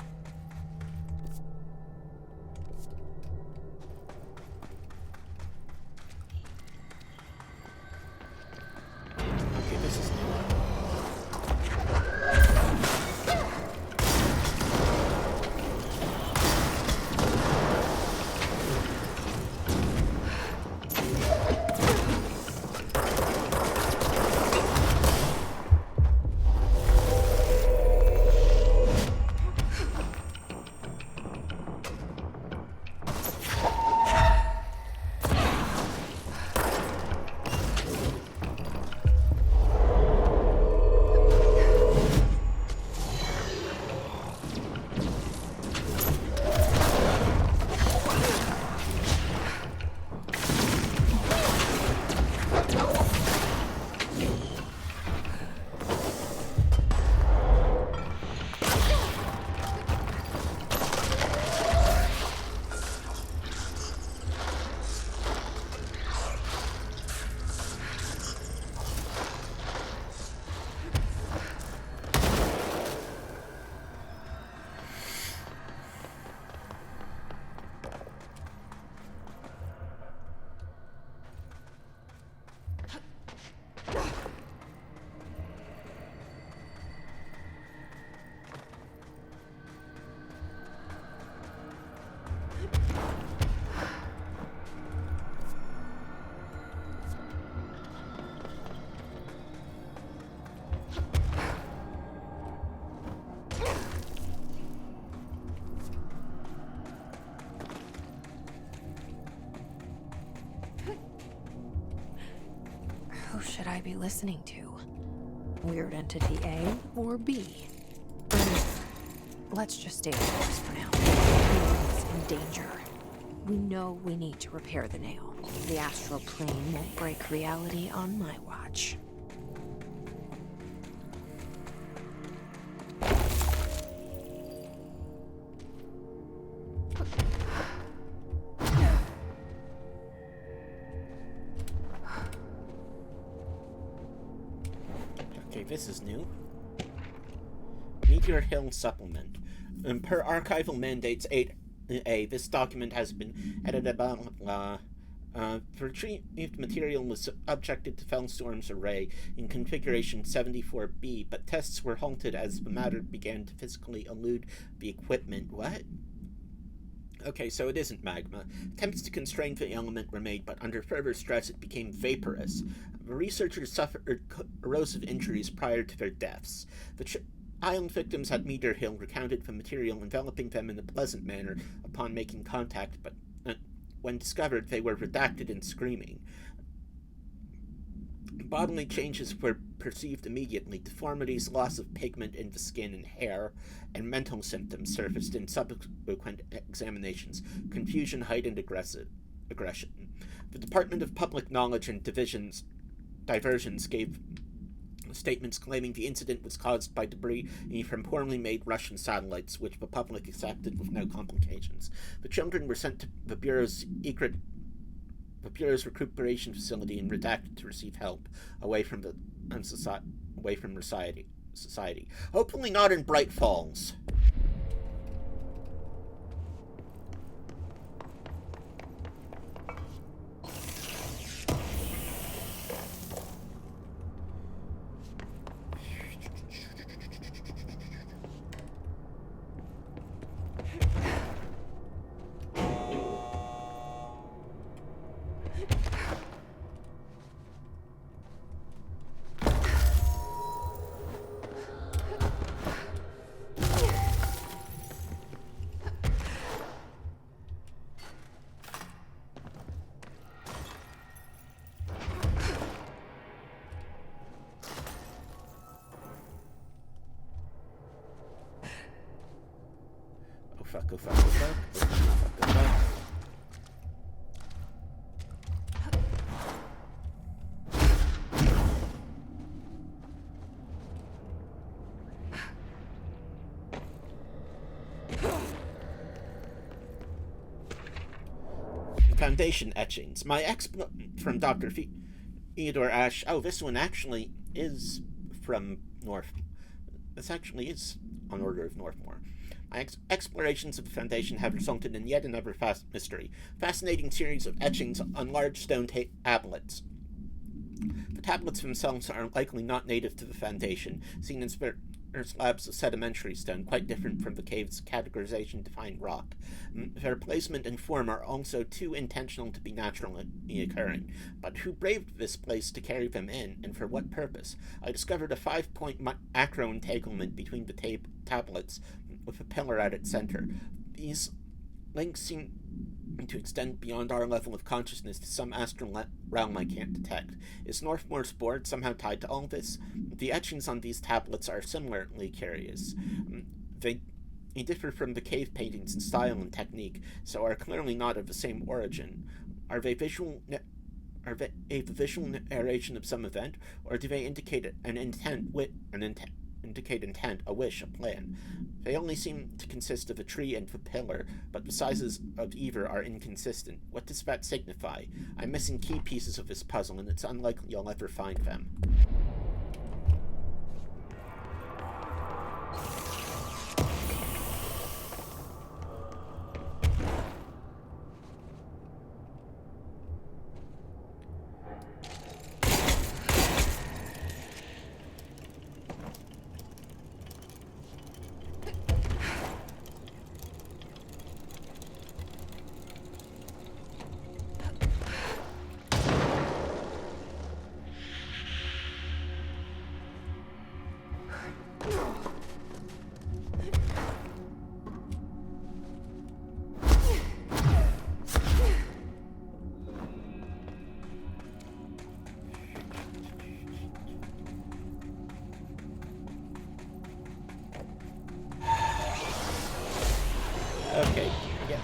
Okay, this is new. Should I be listening to? Weird entity A or B? Let's just stay the course for now. Everyone's in danger. We know we need to repair the nail. The astral plane won't break reality on my watch. This is new. Meteor Hill Supplement. Per archival mandates 8A, this document has been edited retrieved material was subjected to Fellstorm's array in configuration 74B, but tests were halted as the matter began to physically elude the equipment. What? Okay, so it isn't magma. Attempts to constrain the element were made, but under further stress it became vaporous. The researchers suffered corrosive injuries prior to their deaths. The island victims at Meteor Hill recounted the material enveloping them in a pleasant manner upon making contact, but when discovered, they were redacted and screaming. Bodily changes were perceived immediately. Deformities, loss of pigment in the skin and hair, and mental symptoms surfaced in subsequent examinations. Confusion, heightened aggression. The Department of Public Knowledge and Diversions gave statements claiming the incident was caused by debris from poorly made Russian satellites, which the public accepted with no complications. The children were sent to the Bureau's recuperation facility and redacted to receive help away from society. Hopefully not in Bright Falls. Oh fuck. Foundation etchings. My from Dr. Theodore Ash. Oh, this one actually is from This actually is on Order of Northmore. My explorations of the Foundation have resulted in yet another mystery. Fascinating series of etchings on large stone tablets. The tablets themselves are likely not native to the Foundation, seen as slabs of sedimentary stone, quite different from the cave's categorization-defined rock. Their placement and form are also too intentional to be naturally occurring. But who braved this place to carry them in, and for what purpose? I discovered a 5-point macro-entanglement between the tablets, with a pillar at its center. These links seem to extend beyond our level of consciousness to some astral realm I can't detect. Is Northmore's board somehow tied to all this? The etchings on these tablets are similarly curious. They differ from the cave paintings in style and technique, so are clearly not of the same origin. Are they a visual narration of some event, or do they indicate an intent, a wish, a plan? They only seem to consist of a tree and a pillar, but the sizes of either are inconsistent. What does that signify? I'm missing key pieces of this puzzle, and it's unlikely I'll ever find them. Okay, yeah.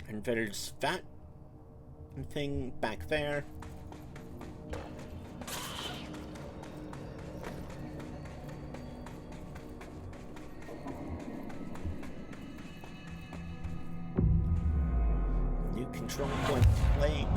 And there's that thing back there. New control point plate.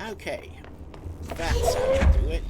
Okay, that's how you do it.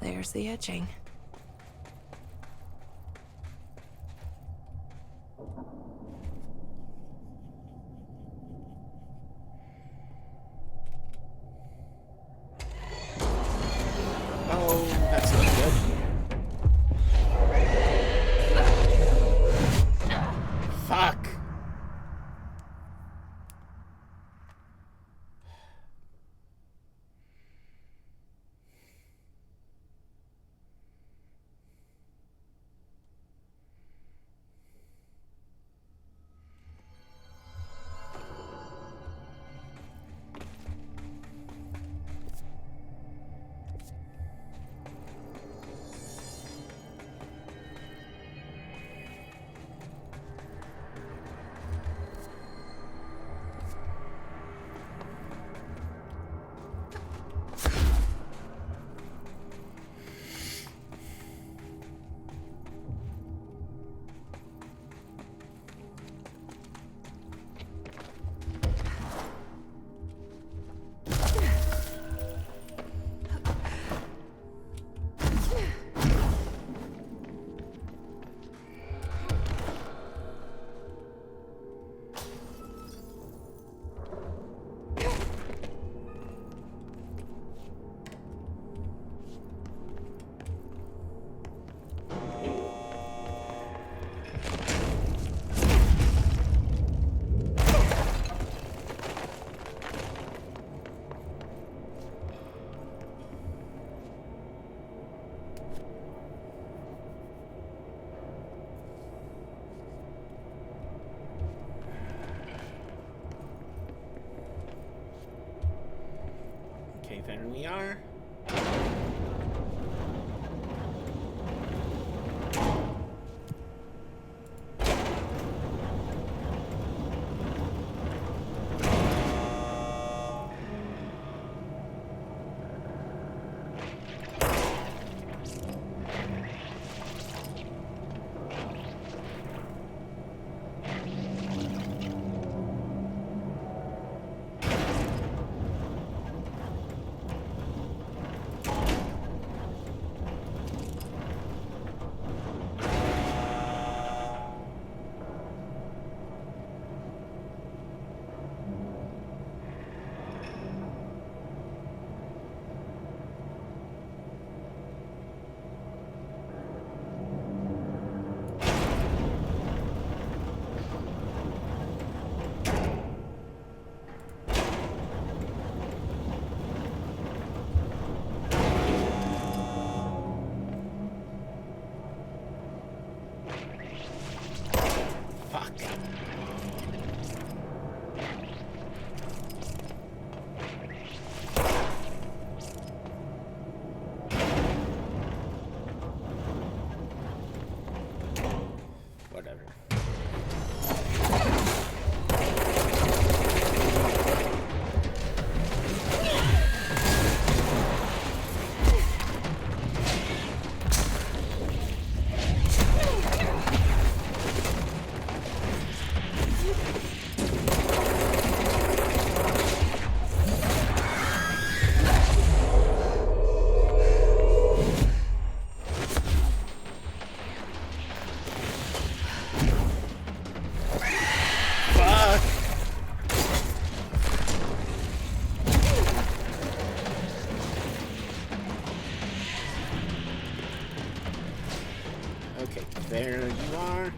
There's the etching. Oh, that's not good. Fuck. Okay, there we are. Okay, there you are.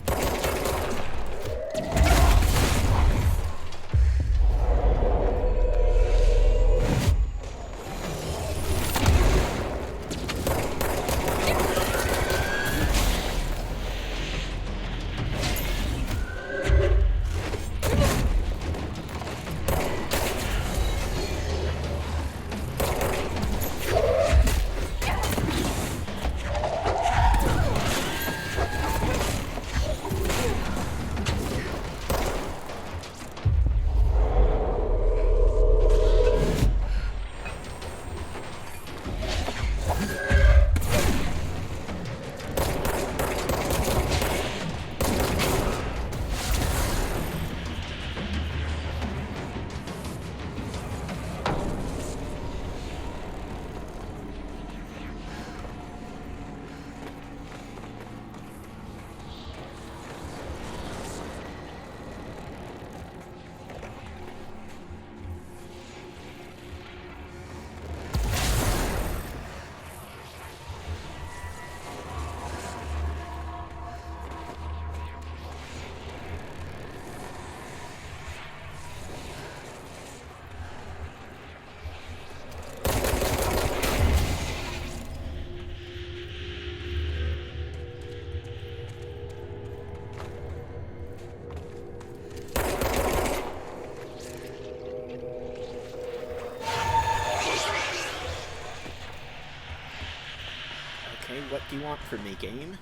What do you want from me, game?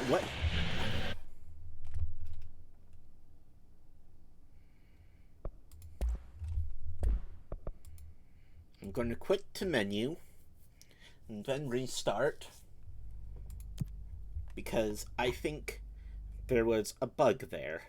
What? I'm going to quit to menu and then restart because I think there was a bug there.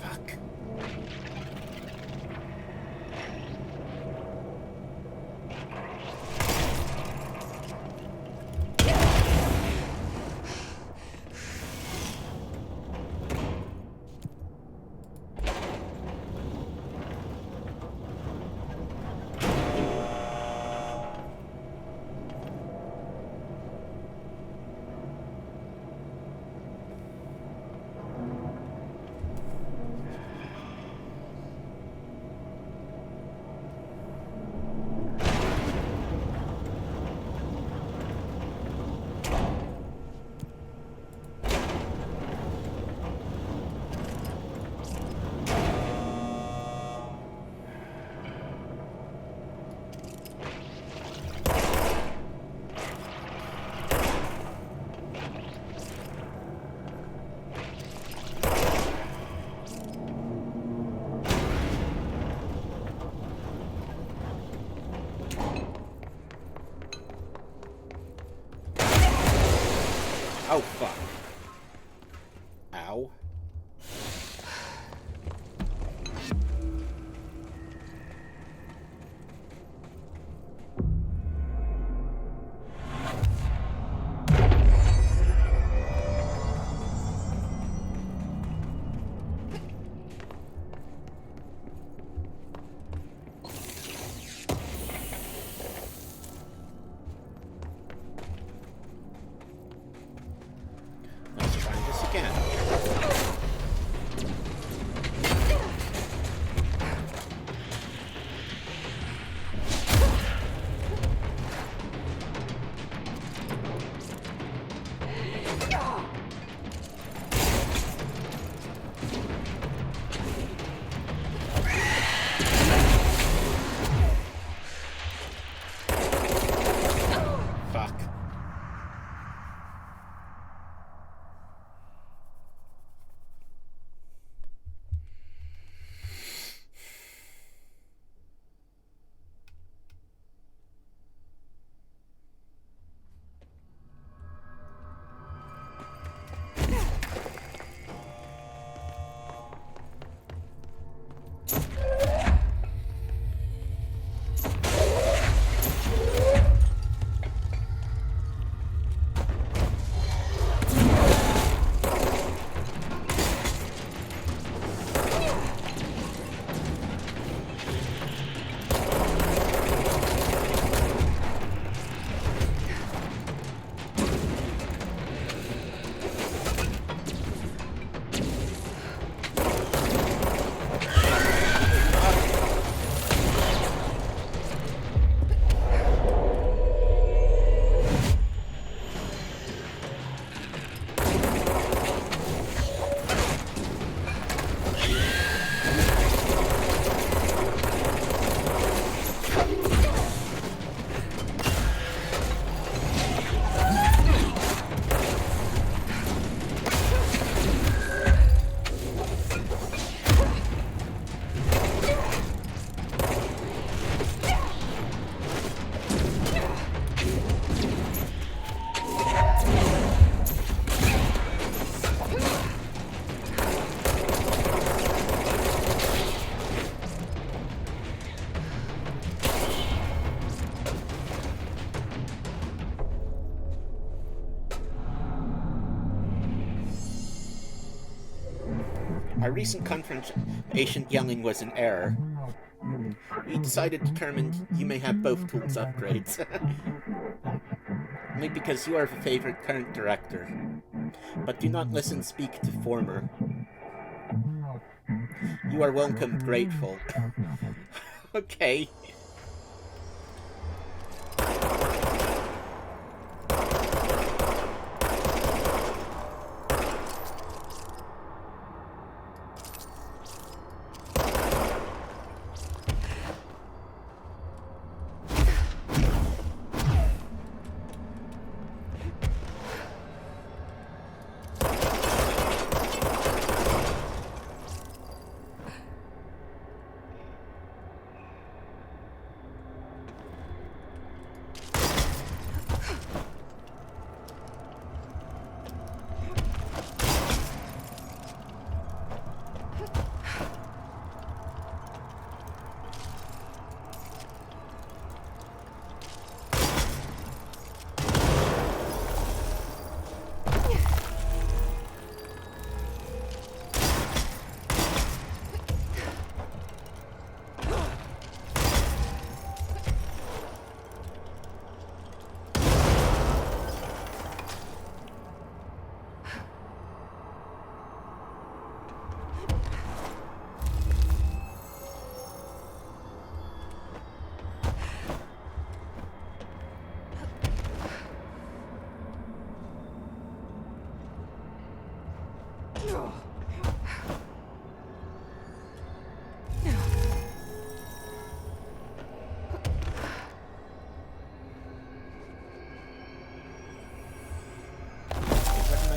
Fuck. Oh, fuck. Ow. Let's try this again. Our recent confrontation yelling was an error. We determined you may have both tools upgrades. Only because you are the favorite current director. But do not listen speak to former. You are welcome, grateful. Okay.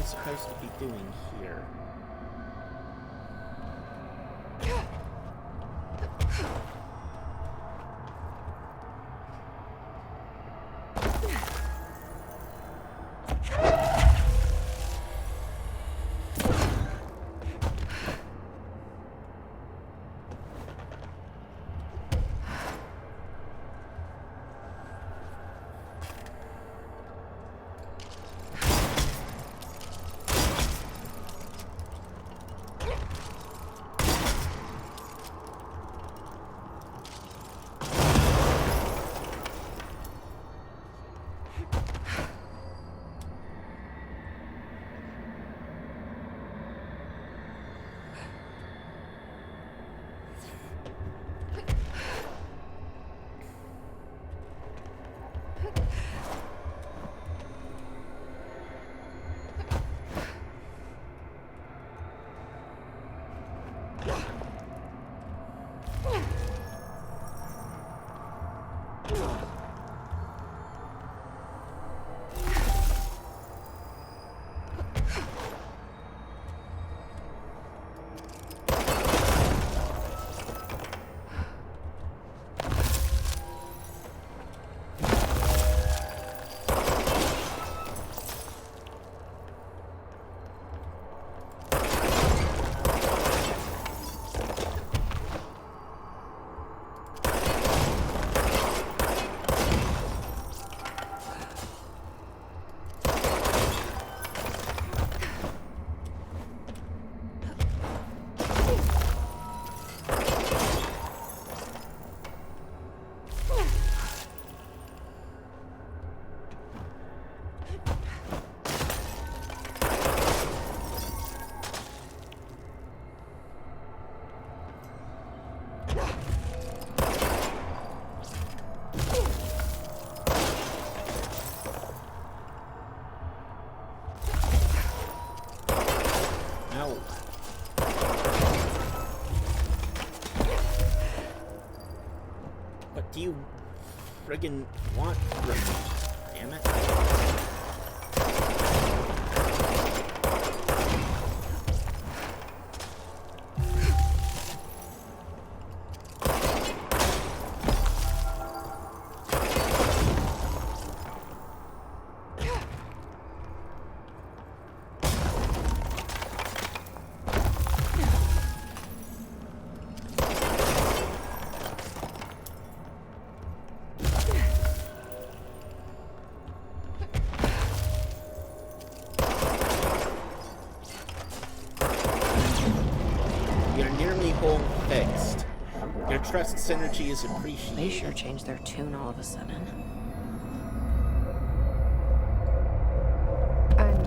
Supposed to be doing here? Do you friggin' want? Damn it. Protocol fixed. Your trust synergy is They appreciated. sure changed their tune all of a sudden. I'm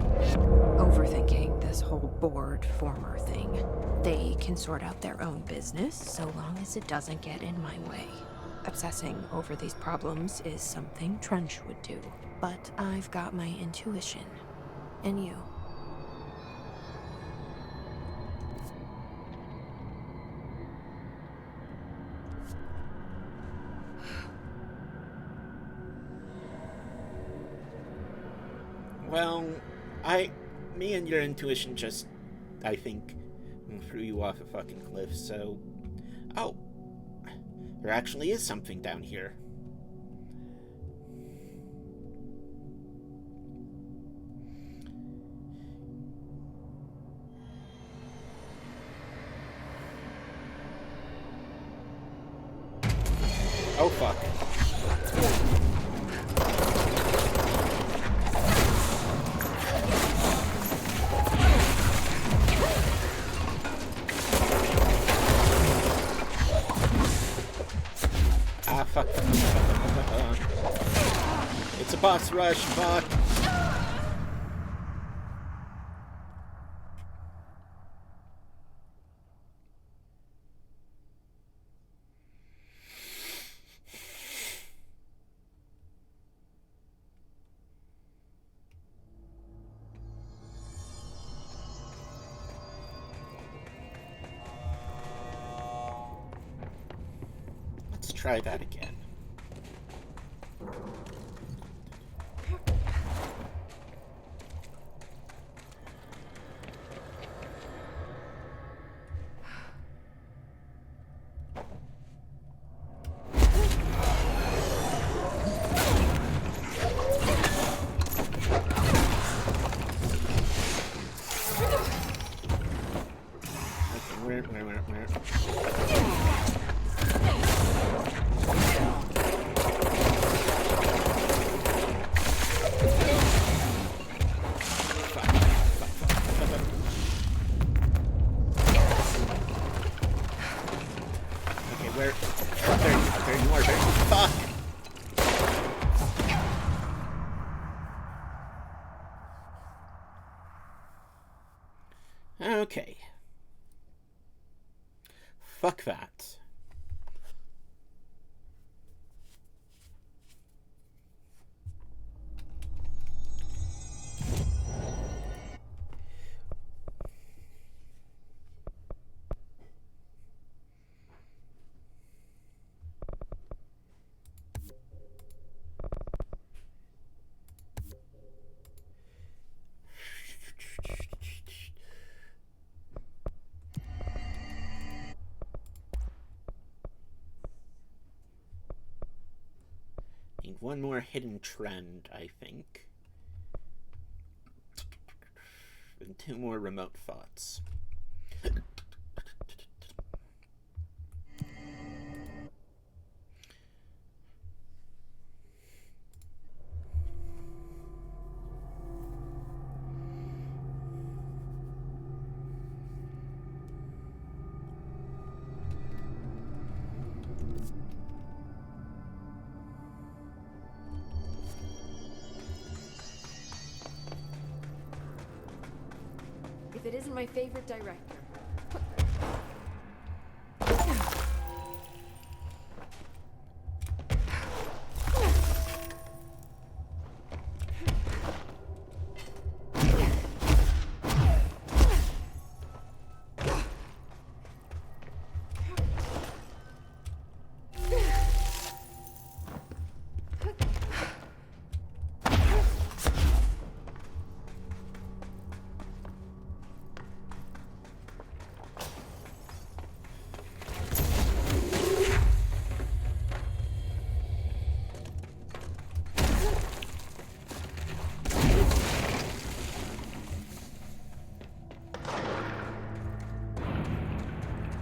overthinking this whole board former thing. They can sort out their own business so long as it doesn't get in my way. Obsessing over these problems is something Trench would do, but I've got my intuition. And you. Well, me and your intuition just, I think, threw you off a fucking cliff, so... Oh, there actually is something down here. Oh, fuck. Ah, fuck. It's a boss rush, fuck. Let's try that again. Okay, where? Okay, where? There you are, there. Fuck! Okay. Fuck that. Need one more hidden trend, I think. And 2 more remote thoughts. If it isn't my favorite director.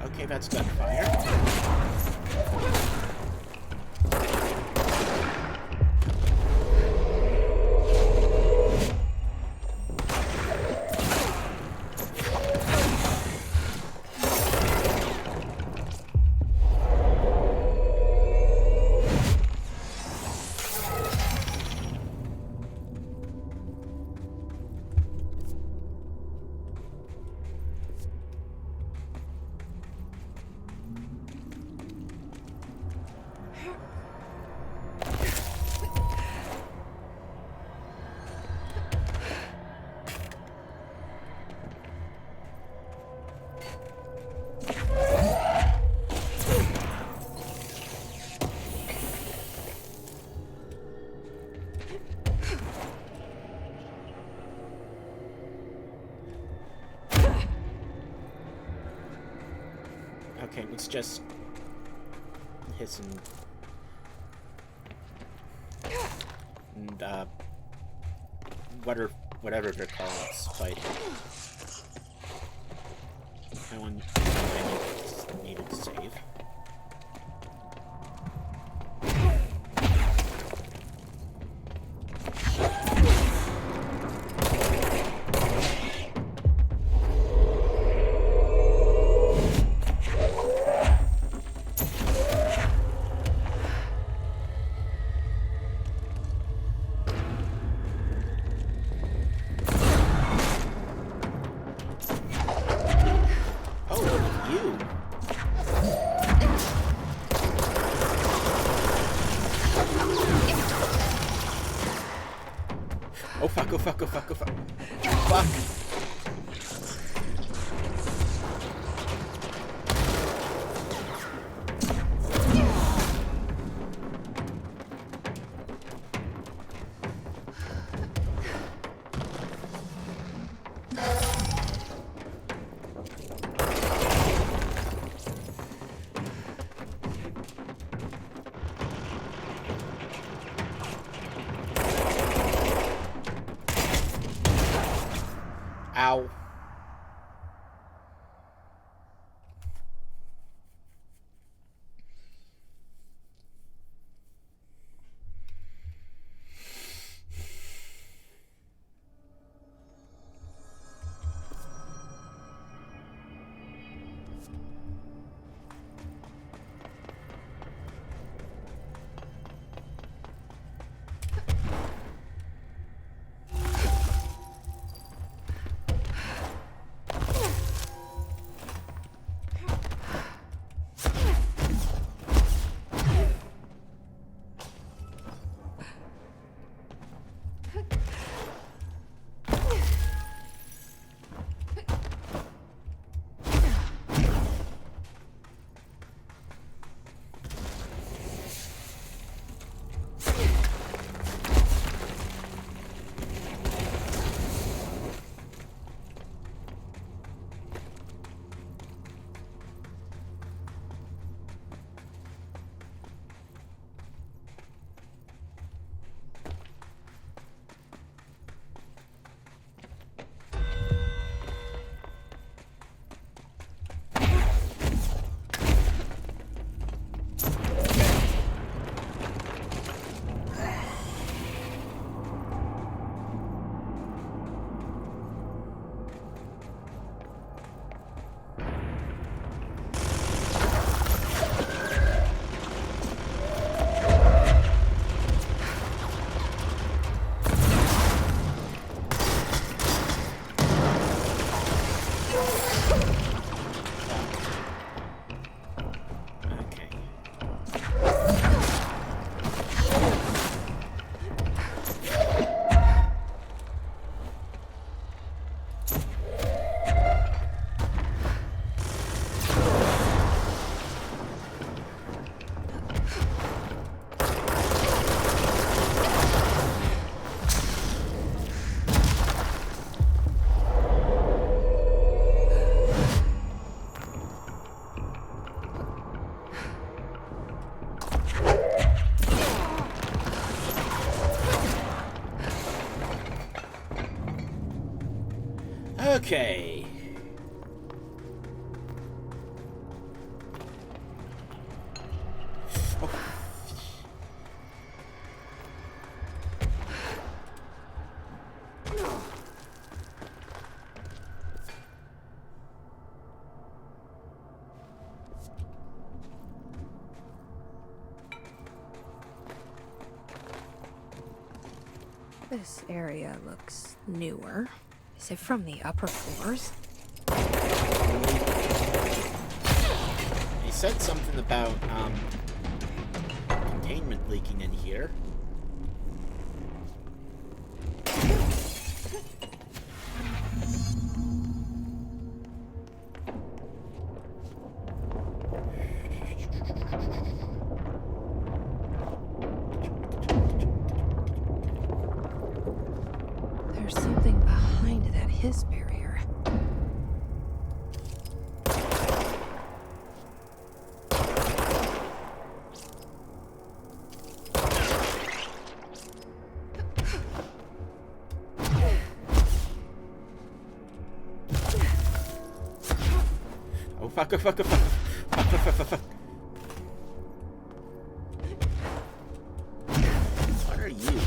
Okay, that's gunfire. Okay, let's just hiss and whatever they're called, fighting. I needed to save. Oh fuck, oh fuck, oh fuck, oh fuck. Fuck! Ow. Okay. Oh. This area looks newer. Is it from the upper floors? He said something about, containment leaking in here. There's something behind that hiss barrier. Fuck, fuck, fuck, fuck, fuck, fuck, fuck, fuck. What are you?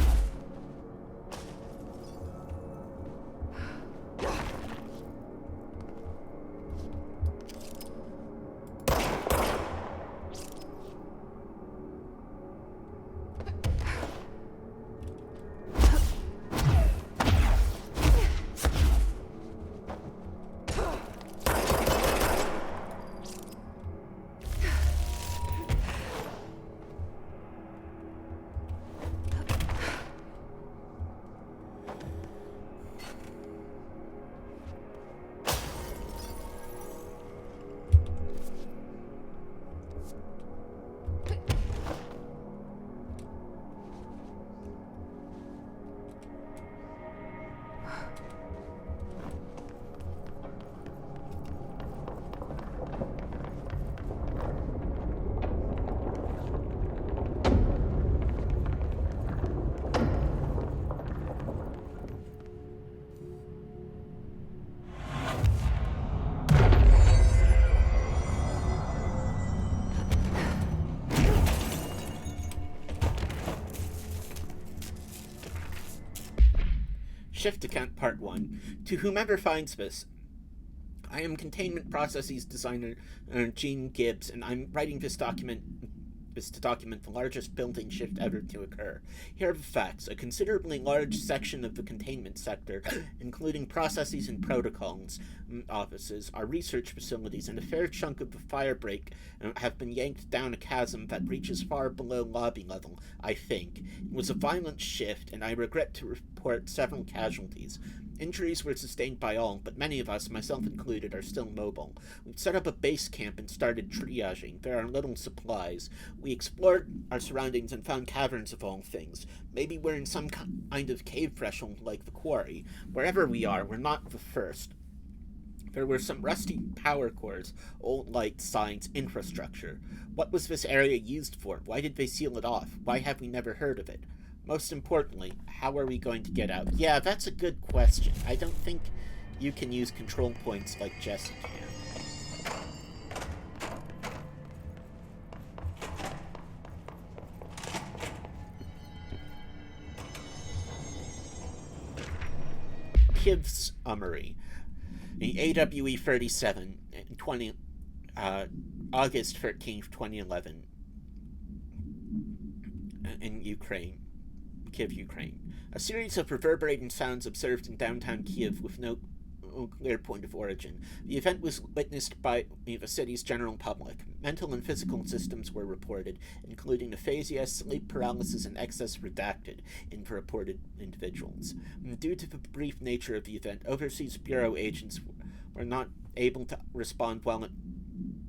Shift Account Part 1. To whomever finds this, I am Containment Processes Designer Gene Gibbs, and I'm writing this to document the largest building shift ever to occur. Here are the facts. A considerably large section of the containment sector, including processes and protocols offices, our research facilities, and a fair chunk of the fire break have been yanked down a chasm that reaches far below lobby level, I think. It was a violent shift, and I regret to report several casualties. Injuries were sustained by all, but many of us, myself included, are still mobile. We've set up a base camp and started triaging. There are little supplies. We explored our surroundings and found caverns of all things. Maybe we're in some kind of cave threshold like the quarry. Wherever we are, we're not the first. There were some rusty power cores, old light signs, infrastructure. What was this area used for? Why did they seal it off? Why have we never heard of it? Most importantly, how are we going to get out? Yeah, that's a good question. I don't think you can use control points like Jesse can. Kiv's summary. The AWE 37, August 13th, 2011, in Ukraine. Kiev, Ukraine. A series of reverberating sounds observed in downtown Kiev with no clear point of origin. The event was witnessed by the city's general public. Mental and physical systems were reported, including aphasia, sleep paralysis, and excess redacted in the reported individuals. Due to the brief nature of the event, Overseas Bureau agents were not able to respond while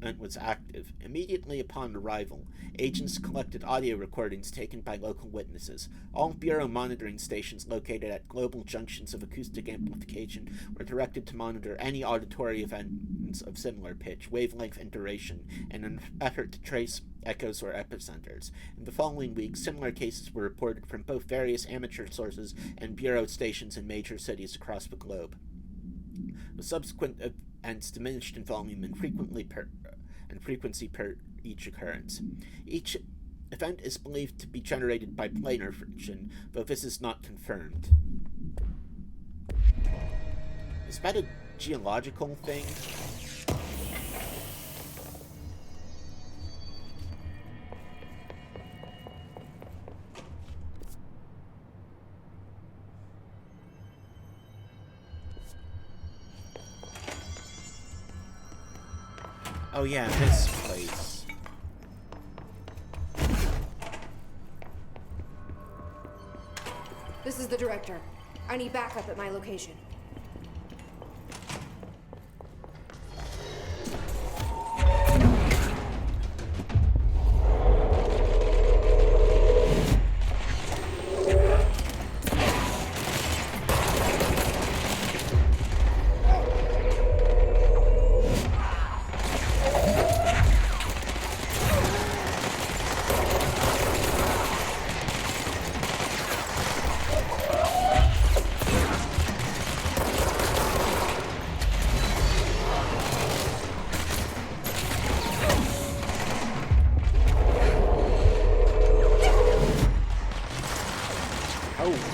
it was active. Immediately upon arrival, agents collected audio recordings taken by local witnesses. All Bureau monitoring stations located at global junctions of acoustic amplification were directed to monitor any auditory events of similar pitch, wavelength, and duration in an effort to trace echoes or epicenters. In the following weeks, similar cases were reported from both various amateur sources and Bureau stations in major cities across the globe. The subsequent events diminished in volume and frequency per each occurrence. Each event is believed to be generated by planar friction, though this is not confirmed. Is that a geological thing? Oh yeah, this place. This is the director. I need backup at my location.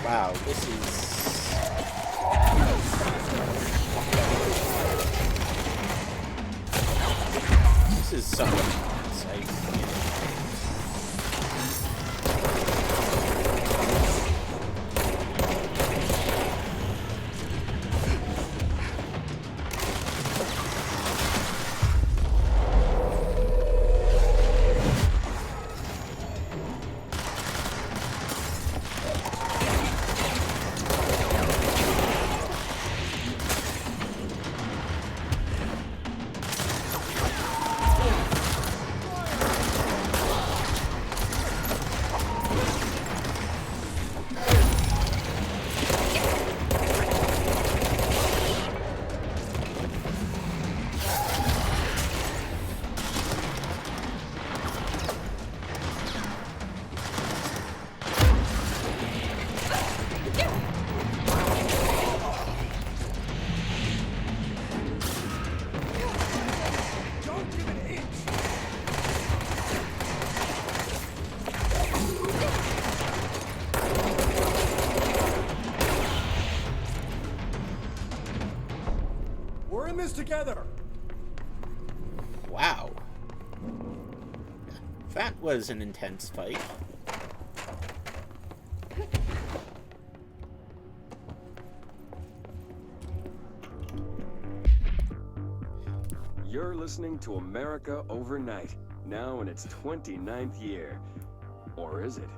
Wow, this is somewhat intense. We're in this together! Wow. That was an intense fight. You're listening to America Overnight, now in its 29th year. Or is it?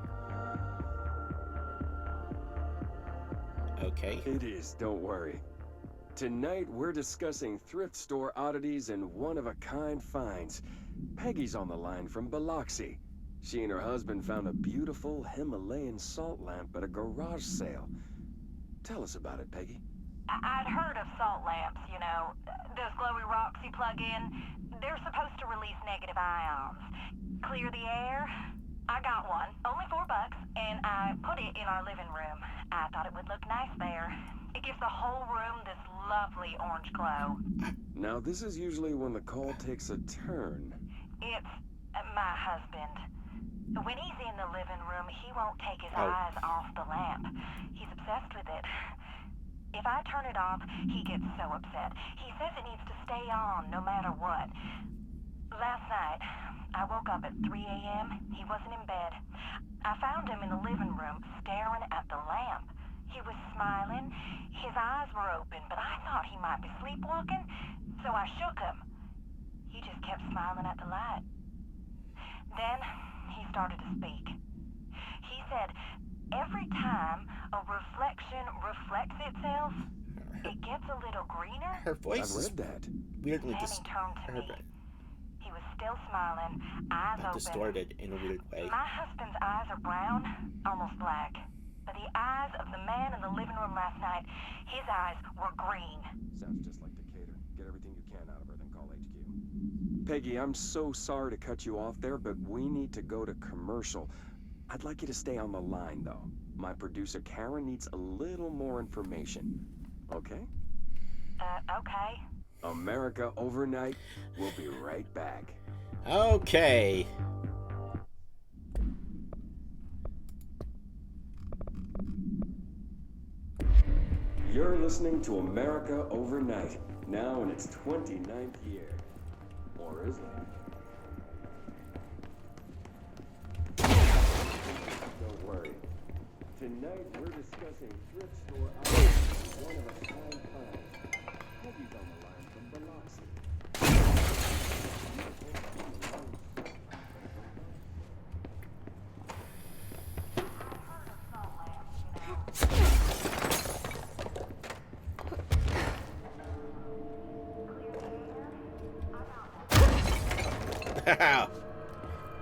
Okay. It is, don't worry. Tonight, we're discussing thrift store oddities and one-of-a-kind finds. Peggy's on the line from Biloxi. She and her husband found a beautiful Himalayan salt lamp at a garage sale. Tell us about it, Peggy. I'd heard of salt lamps, you know, those glowy rocks you plug in. They're supposed to release negative ions. Clear the air? I got one, only $4, and I put it in our living room. I thought it would look nice there. It gives the whole room this lovely orange glow. Now, this is usually when the call takes a turn. It's my husband. When he's in the living room, he won't take his eyes off the lamp. He's obsessed with it. If I turn it off, he gets so upset. He says it needs to stay on no matter what. Last night, I woke up at 3 a.m. He wasn't in bed. I found him in the living room, staring at the lamp. He was smiling. His eyes were open, but I thought he might be sleepwalking, so I shook him. He just kept smiling at the light. Then, he started to speak. He said, every time a reflection reflects itself, it gets a little greener. Her voice is weirdly Then he turned to me. He was still smiling, eyes open. Distorted in a weird way. My husband's eyes are brown, almost black. But the eyes of the man in the living room last night, his eyes were green. Sounds just like Decatur. Get everything you can out of her, then call HQ. Peggy, I'm so sorry to cut you off there, but we need to go to commercial. I'd like you to stay on the line, though. My producer, Karen, needs a little more information. Okay? Okay. America Overnight. We'll be right back. Okay. You're listening to America Overnight, now in its 29th year. Or is it? Don't worry. Tonight we're discussing thrift store items, one-of-a-kind finds. Peggy's on the line from Biloxi.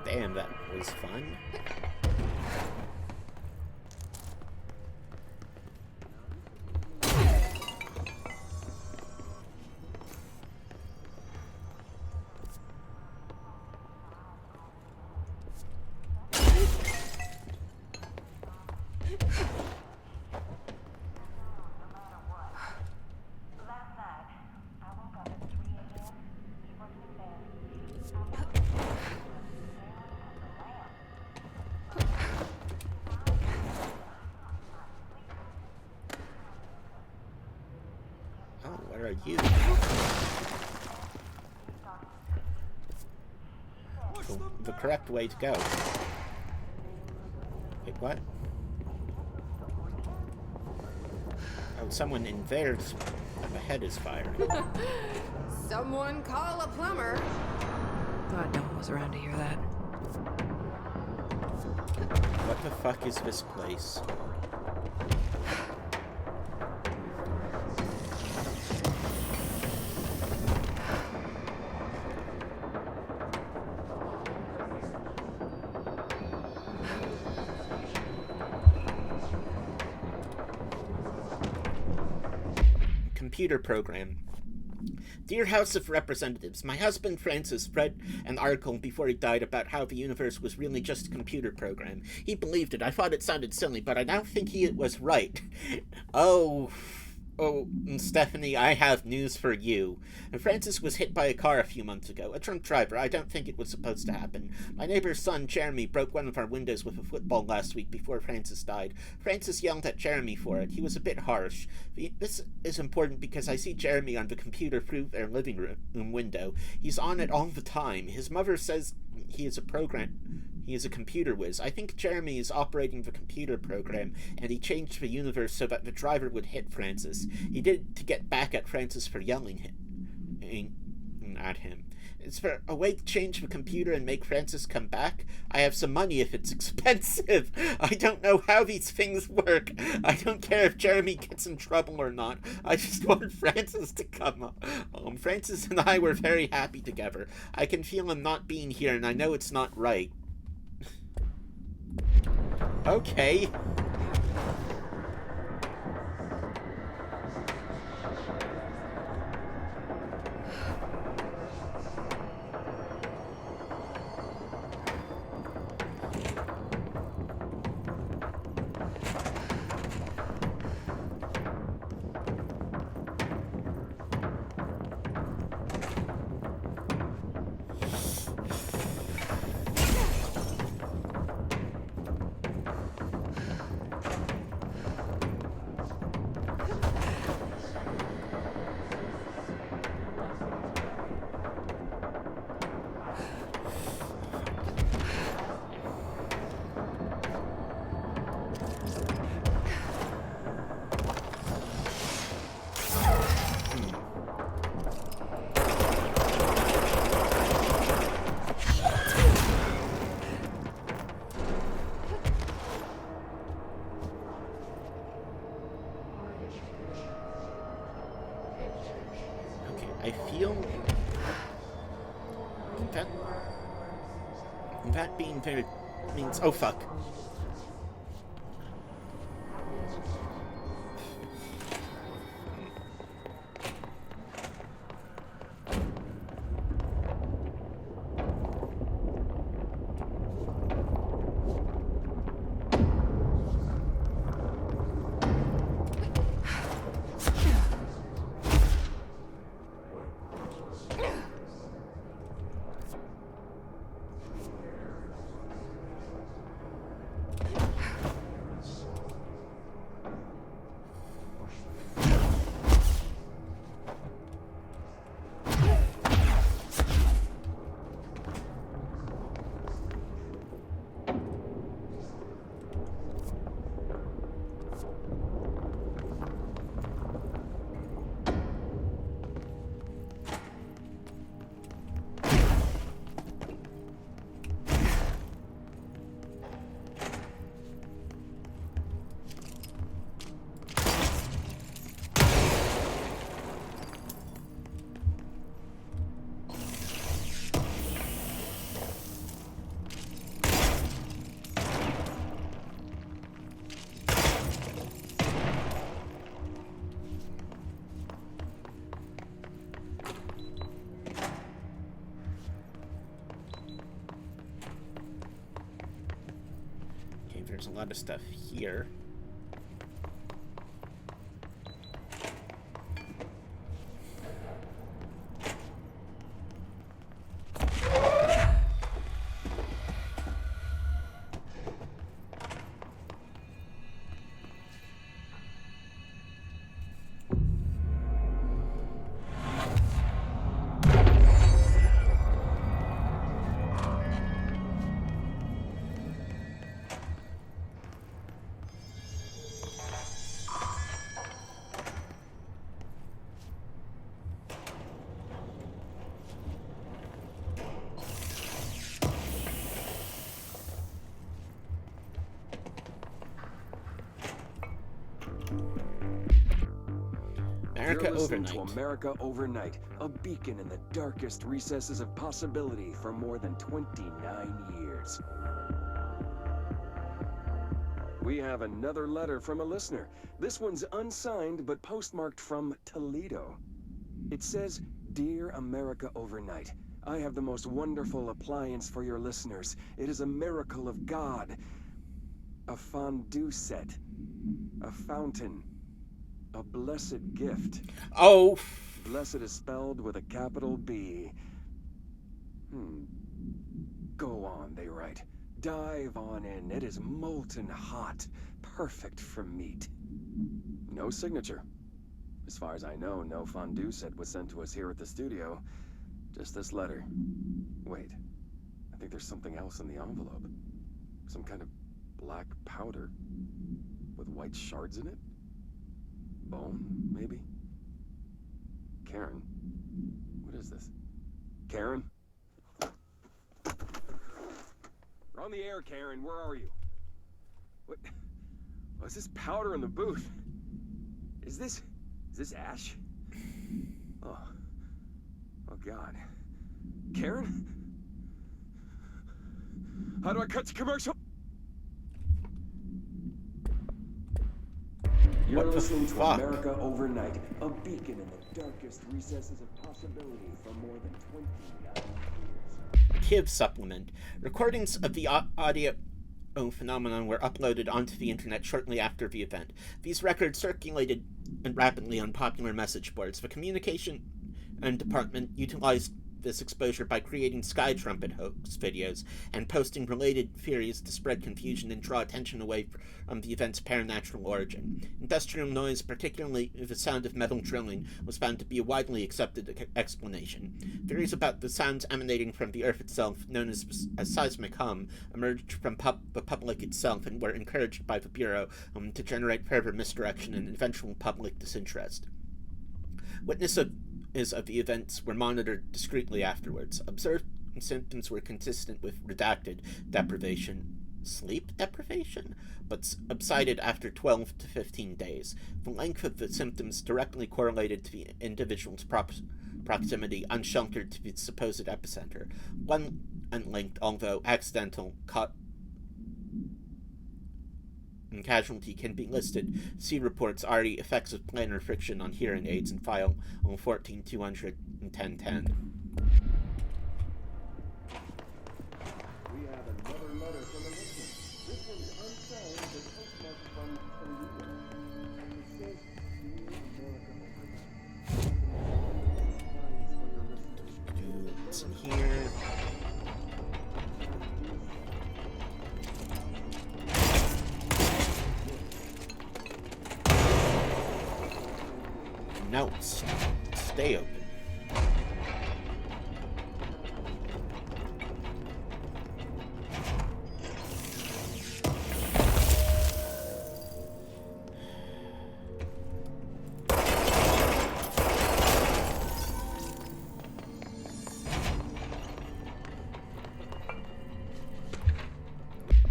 Damn, that was fun. you? The correct way to go. Wait, what? Oh, someone in there's ahead is firing. Someone call a plumber. Glad no one was around to hear that. What the fuck is this place? Computer program. Dear House of Representatives, my husband Francis read an article before he died about how the universe was really just a computer program. He believed it. I thought it sounded silly, but I now think he was right. Oh, Stephanie, I have news for you. Francis was hit by a car a few months ago. A drunk driver. I don't think it was supposed to happen. My neighbor's son, Jeremy, broke one of our windows with a football last week before Francis died. Francis yelled at Jeremy for it. He was a bit harsh. This is important because I see Jeremy on the computer through their living room window. He's on it all the time. His mother says he is a computer whiz. I think Jeremy is operating the computer program, and he changed the universe so that the driver would hit Francis. He did it to get back at Francis for yelling at him. Is there a way to change the computer and make Francis come back? I have some money if it's expensive. I don't know how these things work. I don't care if Jeremy gets in trouble or not. I just want Francis to come home. Francis and I were very happy together. I can feel him not being here, and I know it's not right. Okay. I feel that being very means oh fuck. There's a lot of stuff here. America You're listening Overnight. to America Overnight, a beacon in the darkest recesses of possibility for more than 29 years. We have another letter from a listener. This one's unsigned, but postmarked from Toledo. It says, "Dear America Overnight, I have the most wonderful appliance for your listeners. It is a miracle of God. A fondue set. A fountain. A blessed gift." Oh. Blessed is spelled with a capital B. Go on, they write. Dive on in. It is molten hot. Perfect for meat. No signature. As far as I know, no fondue set was sent to us here at the studio. Just this letter. Wait. I think there's something else in the envelope. Some kind of black powder. With white shards in it? Bone, maybe? Karen? What is this? Karen? We're on the air, Karen. Where are you? What? What's this powder in the booth? Is this ash? Oh God. Karen? How do I cut to commercial? You're What the listening to fuck? America Overnight, a beacon in the darkest recesses of possibility for more than 29 years. Kiv supplement. Recordings of the audio phenomenon were uploaded onto the internet shortly after the event. These records circulated rapidly on popular message boards. The communication department utilized this exposure by creating Sky Trumpet hoax videos and posting related theories to spread confusion and draw attention away from the event's paranatural origin. Industrial noise, particularly the sound of metal drilling, was found to be a widely accepted explanation. Theories about the sounds emanating from the Earth itself, known as seismic hum, emerged from the public itself and were encouraged by the Bureau to generate further misdirection and eventual public disinterest. Witnesses of the events were monitored discreetly afterwards. Observed symptoms were consistent with redacted sleep deprivation, but subsided after 12 to 15 days. The length of the symptoms directly correlated to the individual's proximity, unsheltered to the supposed epicenter. One unlinked, although accidental, casualty can be listed. See reports RE effects of planar friction on hearing aids in file 14200 and 1010. We have another letter from a listener. This one's unsigned, but postmarked from Toledo. It says, "Dear America Overnight, for your listeners." What's in here? Notes. Stay open.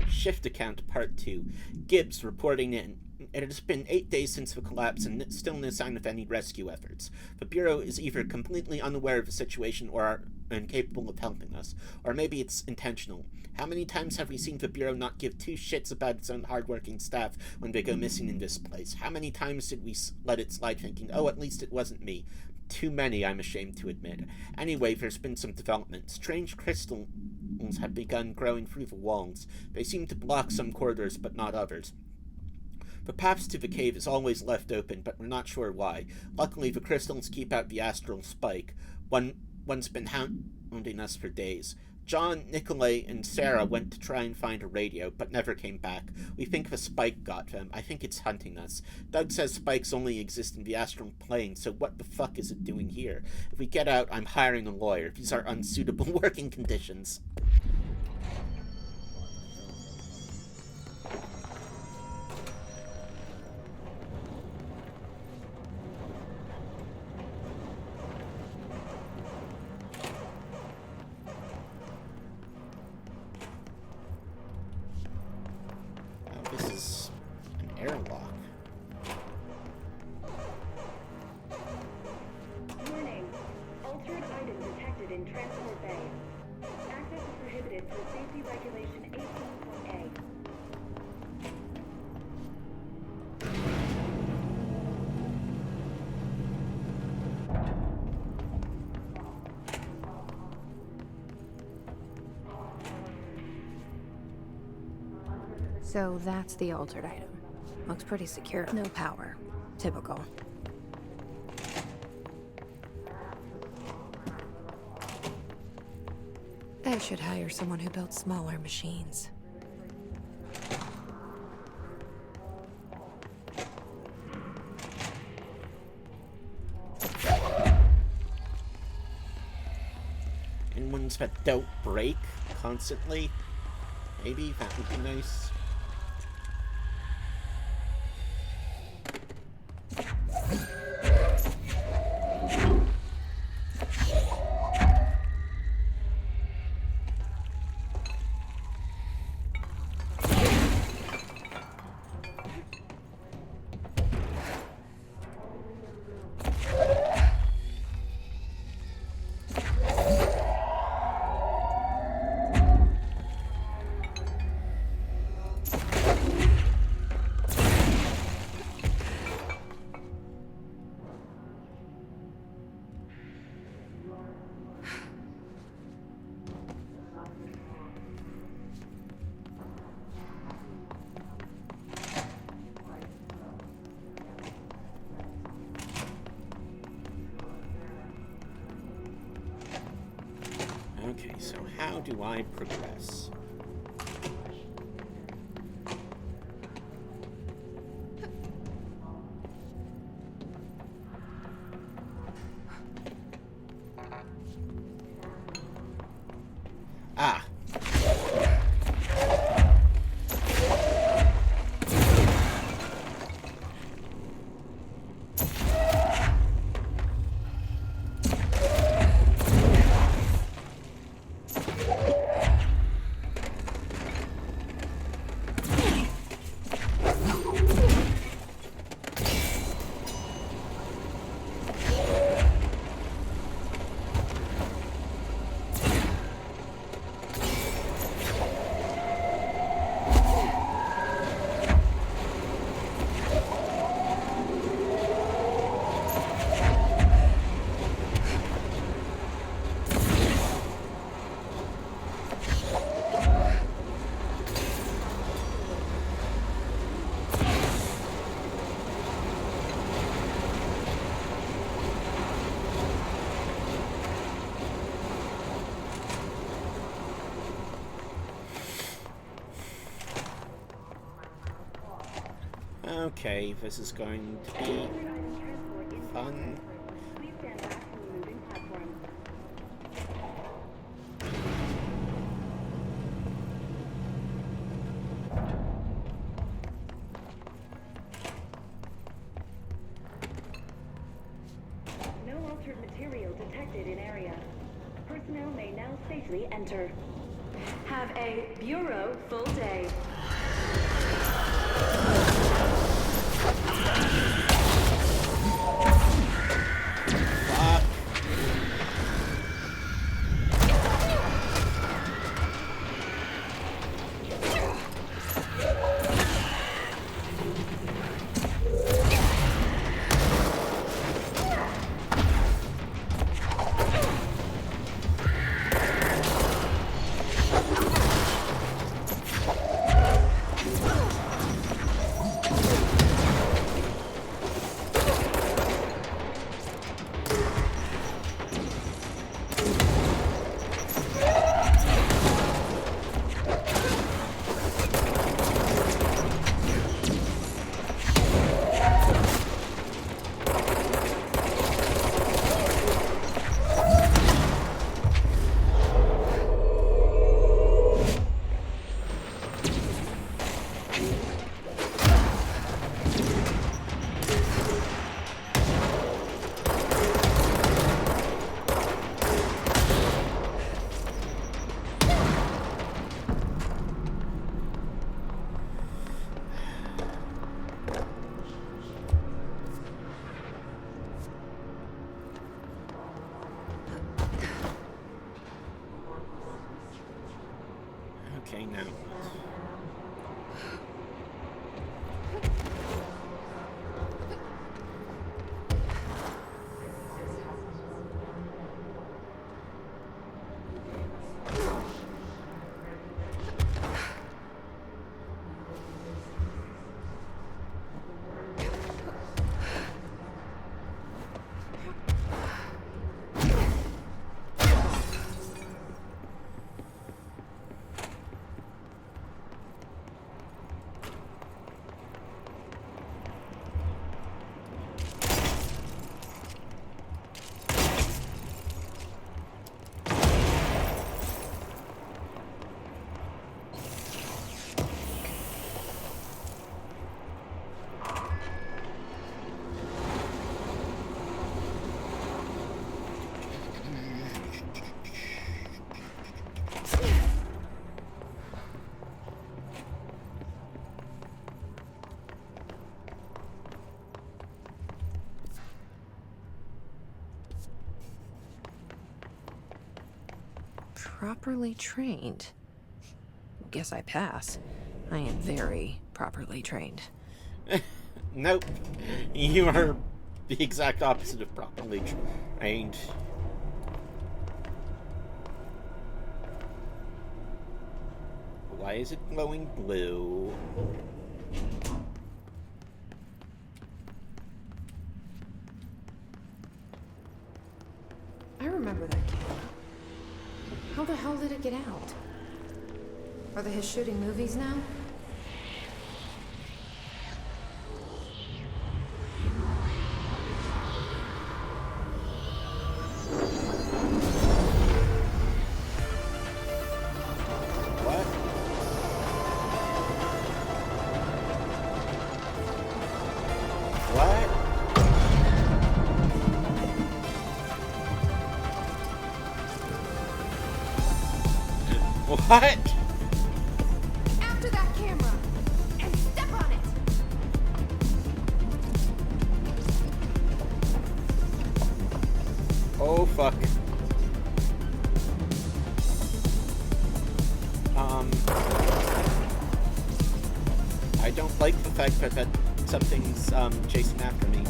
Shift account part 2. Gibbs reporting in. It has been 8 days since the collapse and still no sign of any rescue efforts. The Bureau is either completely unaware of the situation or are incapable of helping us. Or maybe it's intentional. How many times have we seen the Bureau not give two shits about its own hardworking staff when they go missing in this place? How many times did we let it slide thinking, oh, at least it wasn't me? Too many, I'm ashamed to admit. Anyway, there's been some development. Strange crystals have begun growing through the walls. They seem to block some corridors, but not others. The path to the cave is always left open, but we're not sure why. Luckily, the crystals keep out the astral spike. One's been hounding us for days. John, Nikolai, and Sarah went to try and find a radio, but never came back. We think the spike got them. I think it's hunting us. Doug says spikes only exist in the astral plane, so what the fuck is it doing here? If we get out, I'm hiring a lawyer. These are unsuitable working conditions. This is an airlock. in Transport Bay. Access is prohibited per safety regulation 18.A. So that's the altered item. Looks pretty secure. No power. Typical. I should hire someone who builds smaller machines. And ones that don't break constantly. Maybe that would be nice. Okay, so how do I progress? Ah. Okay, this is going to be fun. Please stand back from the moving platform. No altered material detected in area. Personnel may now safely enter. Have a Bureau full day. Okay, now. Properly trained. Guess I pass. I am very properly trained. Nope. You are the exact opposite of properly trained. Why is it glowing blue? I remember that camera. How the hell did it get out? Are they shooting movies now? What? What? What? After that camera! And step on it! Oh, fuck. I don't like the fact that something's, chasing after me.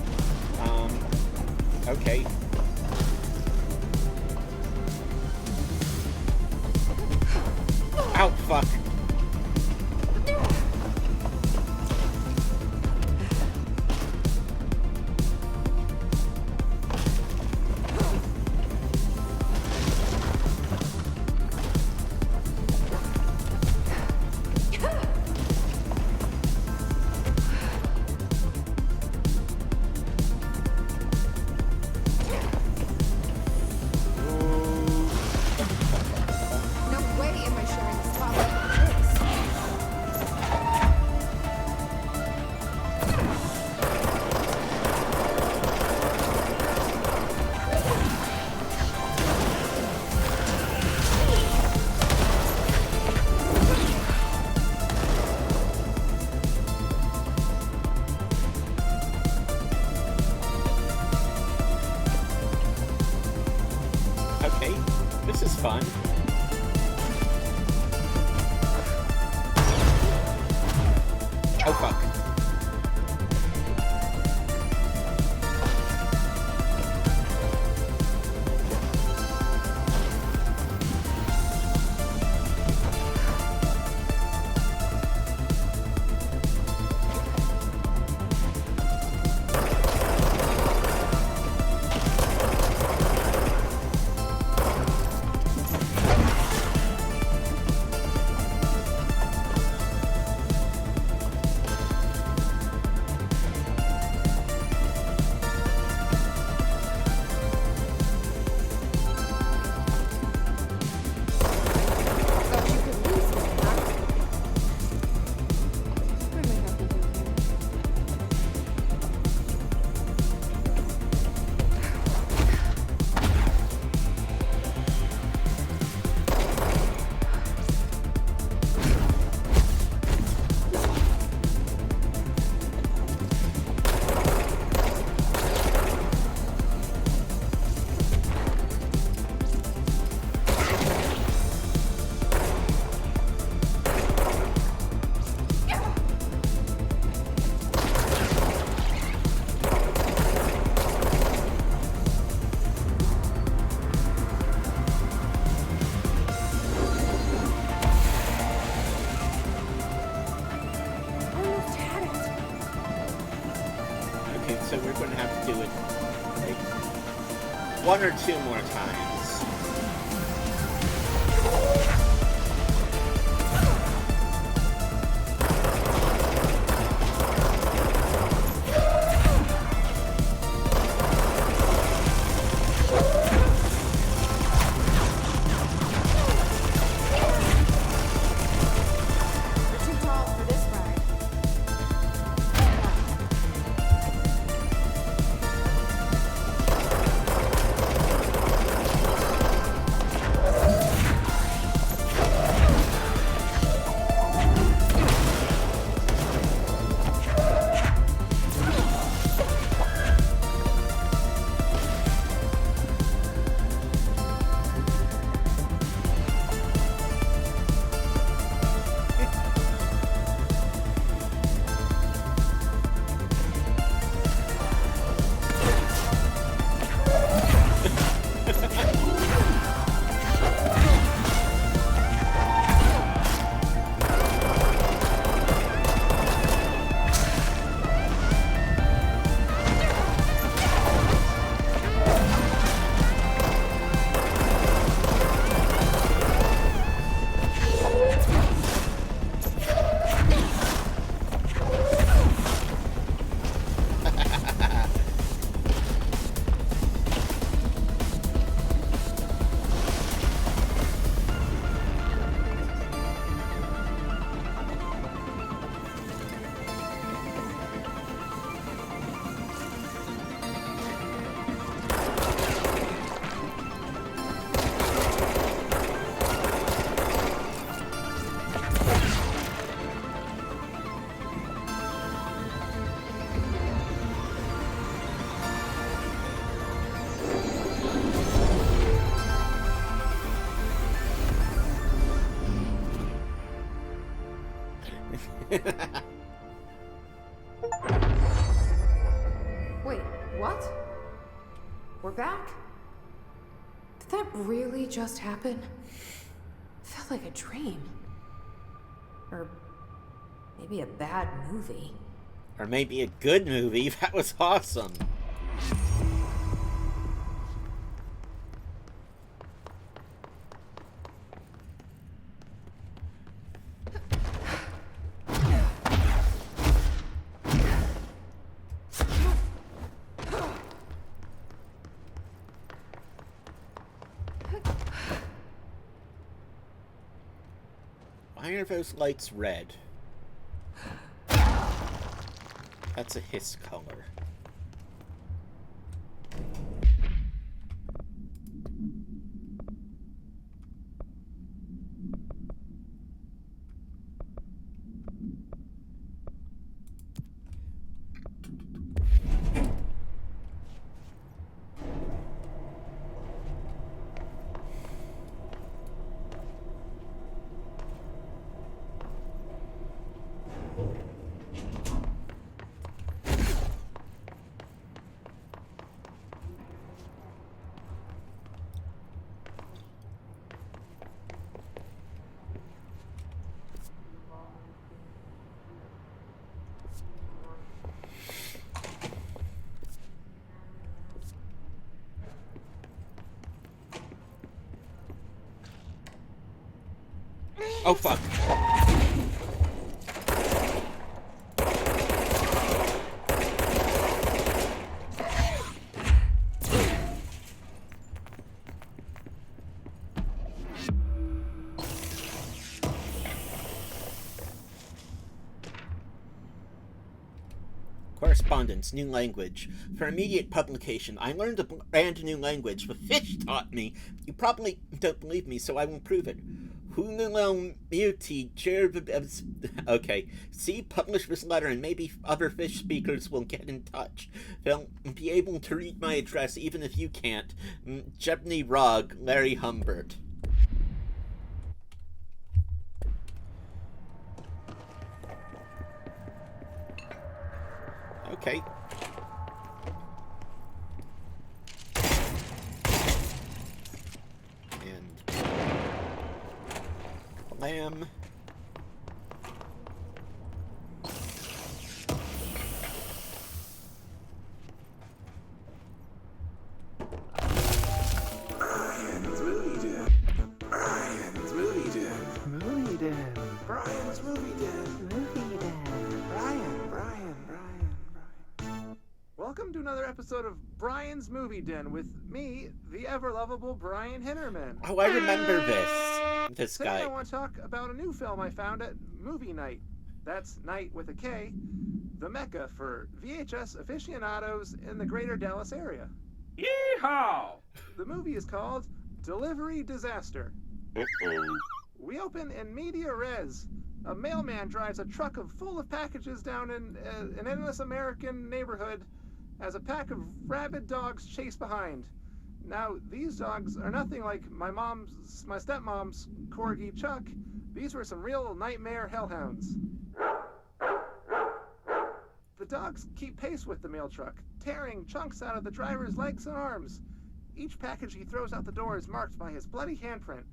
Okay. Ow, fuck. No way am I sharing a spotlight with this. Okay, this is fun. Oh, fuck. one or two more times. You're too tall for this ride. Wait, what? We're back? Did that really just happen? Felt like a dream. Or maybe a bad movie. Or maybe a good movie. That was awesome. Why are those lights red? That's a hiss color. Oh, fuck. Correspondence, new language. For immediate publication, I learned a brand new language the fish taught me. You probably don't believe me, so I will prove it. Okay. See, publish this letter and maybe other fish speakers will get in touch. They'll be able to read my address even if you can't. Jebny Rog, Larry Humbert. Okay. And lamb. episode of Brian's Movie Den with me, the ever-lovable Brian Hinnerman. Oh, I remember this Today guy. I want to talk about a new film I found at Movie Night. That's Night with a K, the mecca for VHS aficionados in the greater Dallas area. Yeehaw! The movie is called Delivery Disaster. We open in media res. A mailman drives a truck full of packages down in an endless American neighborhood as a pack of rabid dogs chase behind. Now, these dogs are nothing like my stepmom's corgi Chuck. These were some real nightmare hellhounds. The dogs keep pace with the mail truck, tearing chunks out of the driver's legs and arms. Each package he throws out the door is marked by his bloody handprint.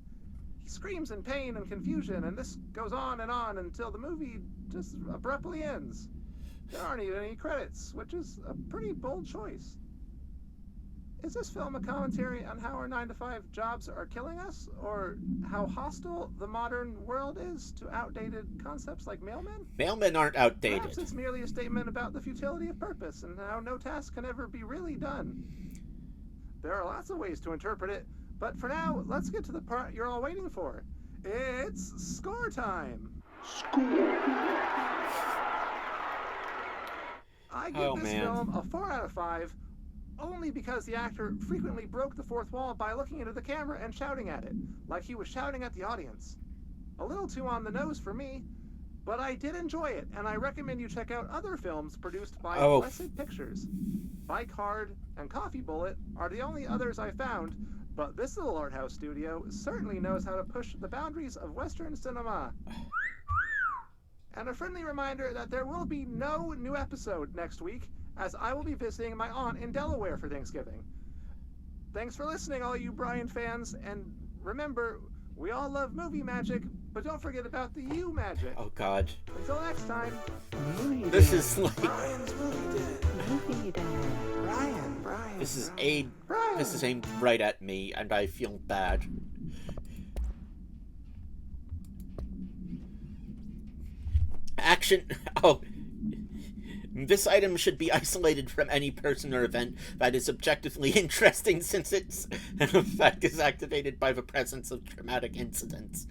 He screams in pain and confusion, and this goes on until the movie just abruptly ends. There aren't even any credits, which is a pretty bold choice. Is this film a commentary on how our 9-to-5 jobs are killing us, or how hostile the modern world is to outdated concepts like mailmen? Mailmen aren't outdated. Perhaps it's merely a statement about the futility of purpose and how no task can ever be really done. There are lots of ways to interpret it, but for now, let's get to the part you're all waiting for. It's score time. I give this film a 4 out of 5, only because the actor frequently broke the fourth wall by looking into the camera and shouting at it, like he was shouting at the audience. A little too on the nose for me, but I did enjoy it, and I recommend you check out other films produced by Blessed Pictures. Bike Hard and Coffee Bullet are the only others I found, but this little art house studio certainly knows how to push the boundaries of Western cinema. And a friendly reminder that there will be no new episode next week, as I will be visiting my aunt in Delaware for Thanksgiving. Thanks for listening, all you Brian fans, and remember, we all love movie magic, but don't forget about the you magic. Oh God. Until next time. This is like Brian's Movie Den. Brian. This is aimed right at me, and I feel bad. Action. Oh. This item should be isolated from any person or event that is objectively interesting, since its effect is activated by the presence of traumatic incidents.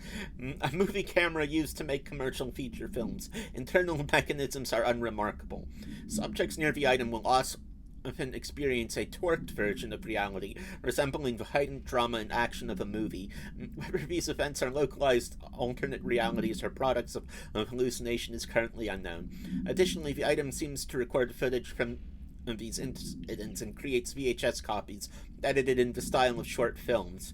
A movie camera used to make commercial feature films. Internal mechanisms are unremarkable. Subjects near the item will also often experience a torqued version of reality, resembling the heightened drama and action of a movie. Whether these events are localized alternate realities or products of hallucination is currently unknown. Additionally, the item seems to record footage from these incidents and creates VHS copies, edited in the style of short films.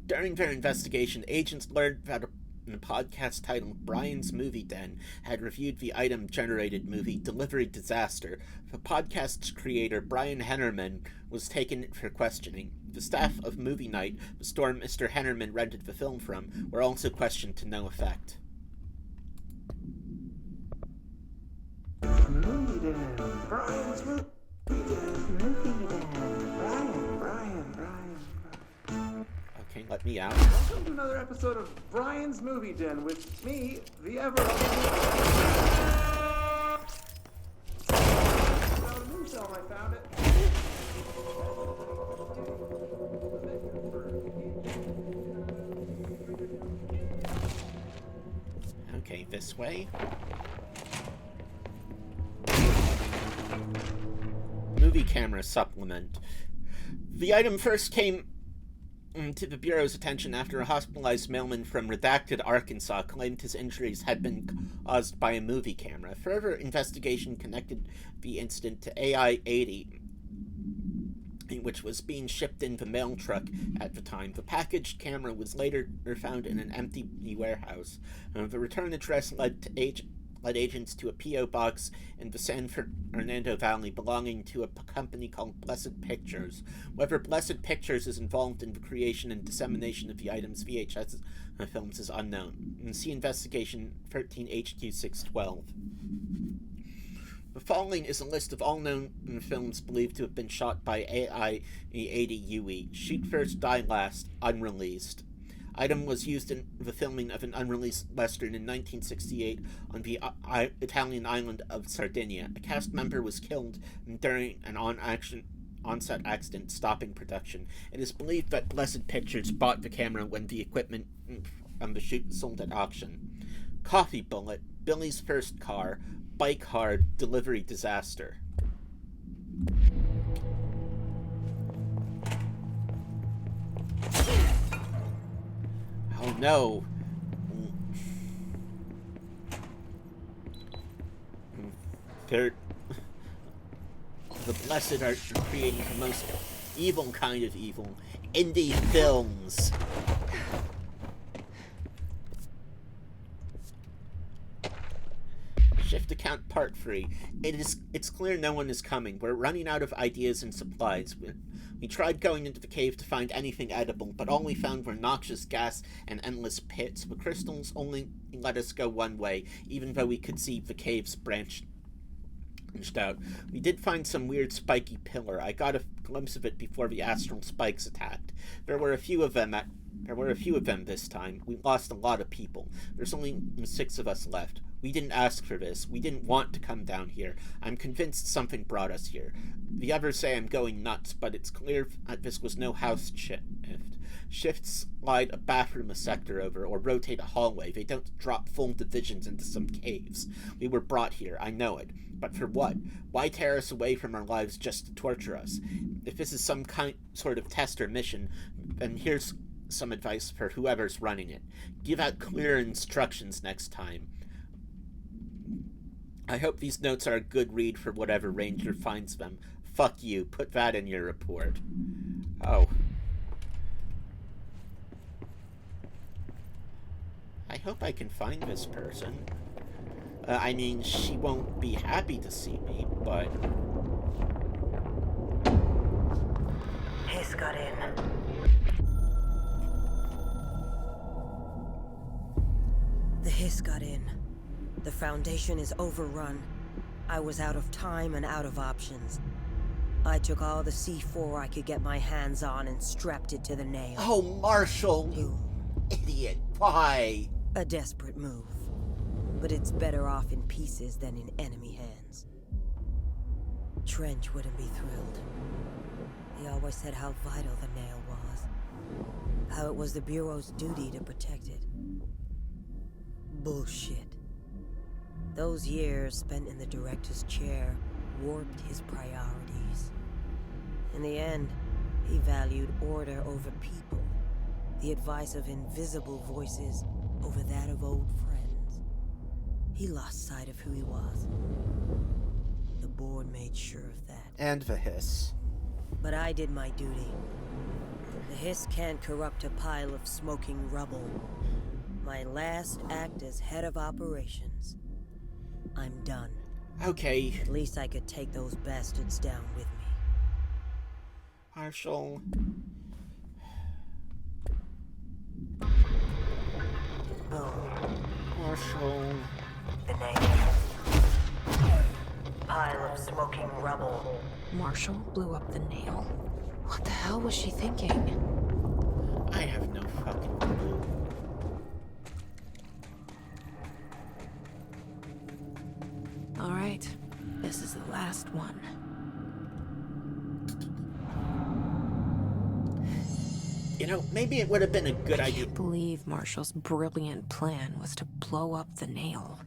During their investigation, agents learned that a podcast titled Brian's Movie Den had reviewed the item-generated movie Delivery Disaster. The podcast's creator, Brian Hinnerman, was taken for questioning. The staff of Movie Night, the store Mr. Hinnerman rented the film from, were also questioned to no effect. Movie Den. Brian's Movie Den. Movie Den. Brian. Okay, let me out. Welcome to another episode of Brian's Movie Den with me, the a new film, I found it. Okay, this way. Movie camera supplement. The item first came to the Bureau's attention after a hospitalized mailman from Redacted, Arkansas, claimed his injuries had been caused by a movie camera. Further investigation connected the incident to AI-80, which was being shipped in the mail truck at the time. The packaged camera was later found in an empty warehouse. The return address led agents to a P.O. box in the San Fernando Valley belonging to a company called Blessed Pictures. Whether Blessed Pictures is involved in the creation and dissemination of the item's VHS films is unknown. See Investigation 13 HQ 612. The following is a list of all known films believed to have been shot by AI-80 UE. Shoot First, Die Last, unreleased. Item was used in the filming of an unreleased western in 1968 on the Italian island of Sardinia. A cast member was killed during an on-set accident stopping production. It is believed that Blessed Pictures bought the camera when the equipment from the shoot sold at auction. Coffee Bullet, Billy's first car, bike hard, delivery disaster. Oh no. The Blessed are creating the most evil kind of evil. Indie films. Shift account part 3. It's clear no one is coming. We're running out of ideas and supplies. We tried going into the cave to find anything edible, but all we found were noxious gas and endless pits. The crystals only let us go one way, even though we could see the caves branched out. We did find some weird spiky pillar. I got a glimpse of it before the astral spikes attacked. There were a few of them this time. We lost a lot of people. There's only 6 of us left. We didn't ask for this. We didn't want to come down here. I'm convinced something brought us here. The others say I'm going nuts, but it's clear that this was no house shift. Shifts slide a bathroom a sector over, or rotate a hallway. They don't drop full divisions into some caves. We were brought here, I know it. But for what? Why tear us away from our lives just to torture us? If this is some sort of test or mission, then here's some advice for whoever's running it. Give out clear instructions next time. I hope these notes are a good read for whatever ranger finds them. Fuck you. Put that in your report. Oh. I hope I can find this person. I mean, she won't be happy to see me, but... Hiss got in. The Hiss got in. The Foundation is overrun. I was out of time and out of options. I took all the C4 I could get my hands on and strapped it to the nail. Oh, Marshall, you idiot. Why? A desperate move. But it's better off in pieces than in enemy hands. Trench wouldn't be thrilled. He always said how vital the nail was. How it was the Bureau's duty to protect it. Bullshit. Those years spent in the director's chair warped his priorities. In the end, he valued order over people, the advice of invisible voices over that of old friends. He lost sight of who he was. The board made sure of that. And the Hiss. But I did my duty. The Hiss can't corrupt a pile of smoking rubble. My last act as head of operations. I'm done. Okay. At least I could take those bastards down with me. Marshall. Marshall. The name. Pile of smoking rubble. Marshall blew up the nail. What the hell was she thinking? I have no fucking clue. All right, this is the last one. You know, maybe it would have been a good idea. I can't believe Marshall's brilliant plan was to blow up the nail.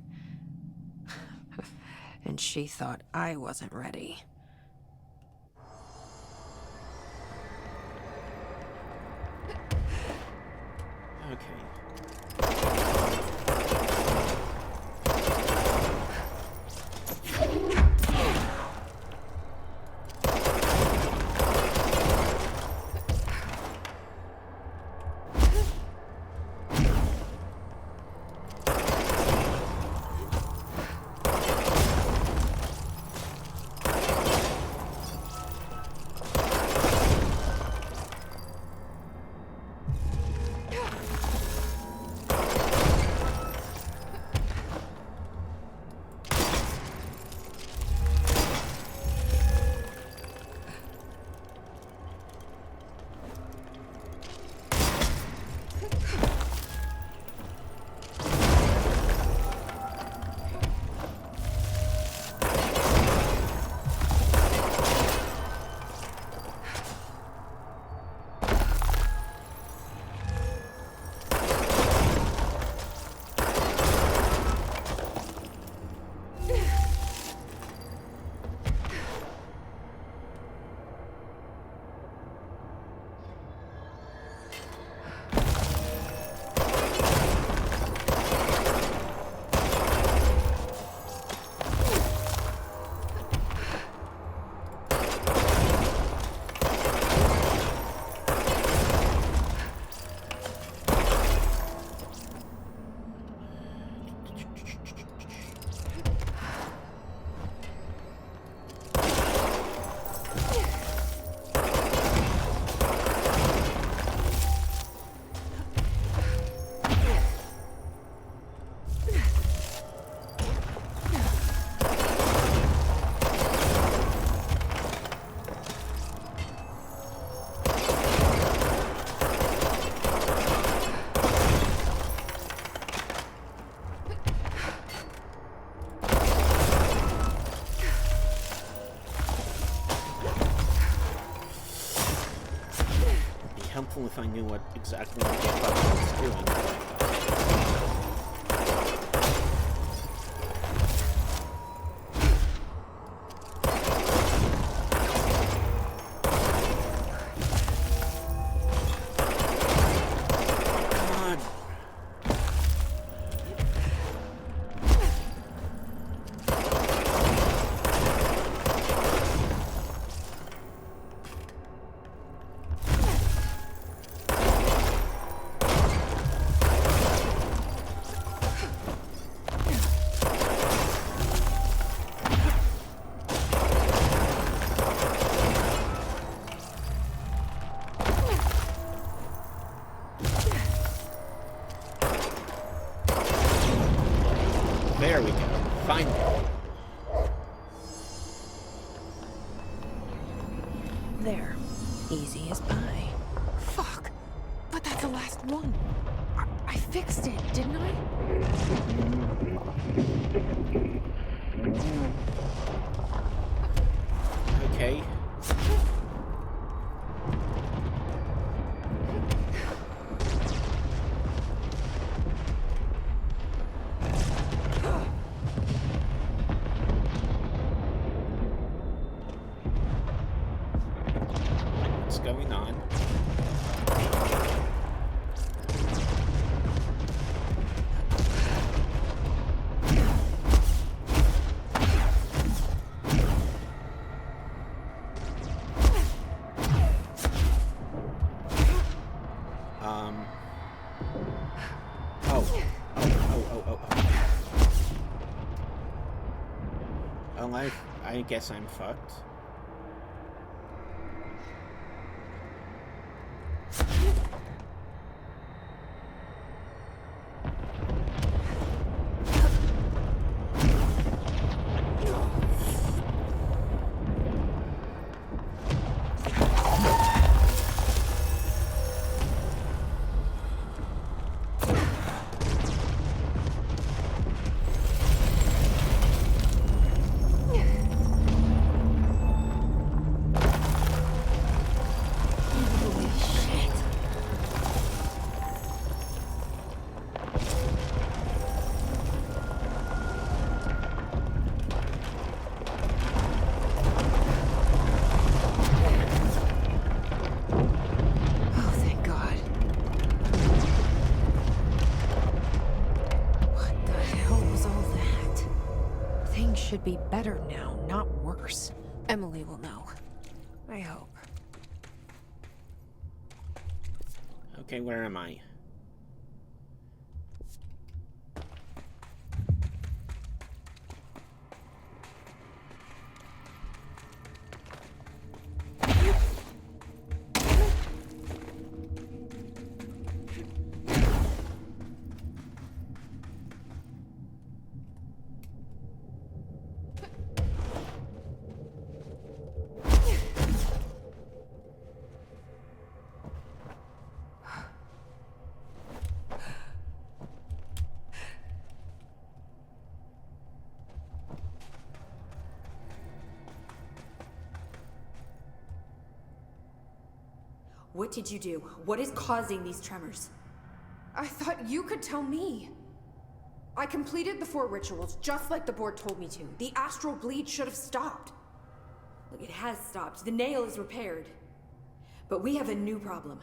And she thought I wasn't ready. Okay. helpful if I knew what exactly what the fuck I was doing. There we go. Finally. There. Easy as pie. Fuck! But that's the last one. I fixed it, didn't I? Okay. What's going on? Oh, I guess I'm fucked. Should be better now, not worse. Emily will know. I hope. Okay, where am I? What did you do? What is causing these tremors? I thought you could tell me. I completed the 4 rituals just like the board told me to. The astral bleed should have stopped. Look, it has stopped. The nail is repaired. But we have a new problem.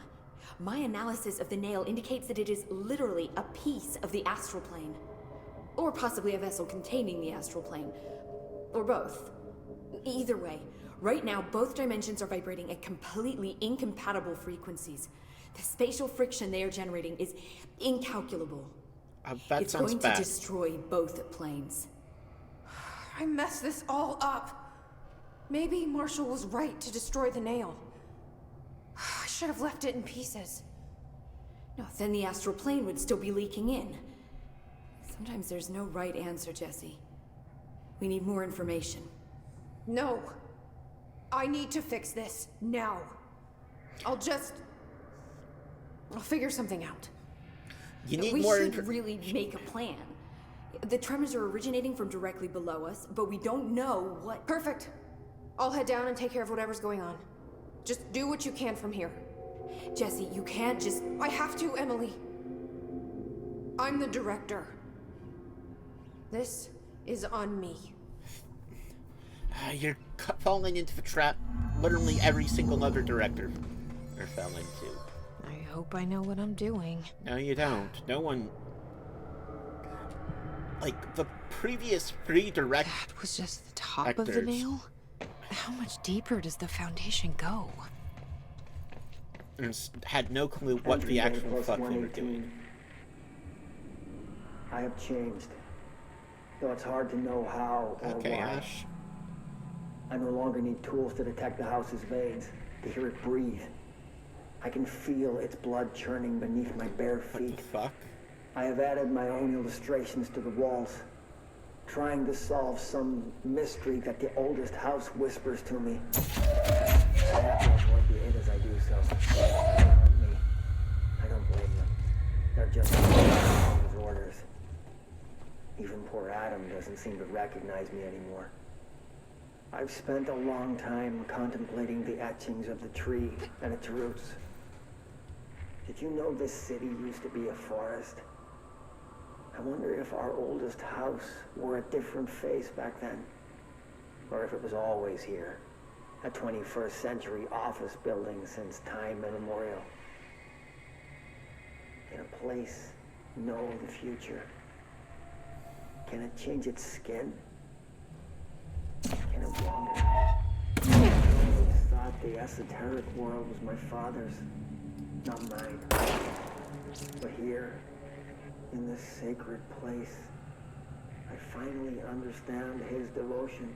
My analysis of the nail indicates that it is literally a piece of the astral plane. Or possibly a vessel containing the astral plane. Or both. Either way, right now both dimensions are vibrating at completely incompatible frequencies. The spatial friction they are generating is incalculable. That it's sounds going bad. to destroy both planes. I messed this all up. Maybe Marshall was right to destroy the nail. I should have left it in pieces. No, then the astral plane would still be leaking in. Sometimes there's no right answer, Jesse. We need more information. No. I need to fix this, now. I'll figure something out. You need we more should really make a plan. The tremors are originating from directly below us, but we don't know what... Perfect. I'll head down and take care of whatever's going on. Just do what you can from here. Jesse, you can't just... I have to, Emily. I'm the director. This is on me. You're falling into the trap literally every single other director fell into. I hope I know what I'm doing. No, you don't. No one... Like, the previous 3 directors... That was just the top of the nail? How much deeper does the foundation go? Had no clue what the actual fuck they were doing. I have changed. Though it's hard to know how or okay, why. Ash. I no longer need tools to detect the house's veins, to hear it breathe. I can feel its blood churning beneath my bare feet. What the fuck? I have added my own illustrations to the walls, trying to solve some mystery that the oldest house whispers to me. I have to avoid the it as I do so. They hurt me. I don't blame them. They're just following his orders. Even poor Adam doesn't seem to recognize me anymore. I've spent a long time contemplating the etchings of the tree and its roots. Did you know this city used to be a forest? I wonder if our oldest house wore a different face back then. Or if it was always here. A 21st century office building since time immemorial. Can a place know the future? Can it change its skin? Can it wander? I always thought the esoteric world was my father's, not mine. But here, in this sacred place, I finally understand his devotion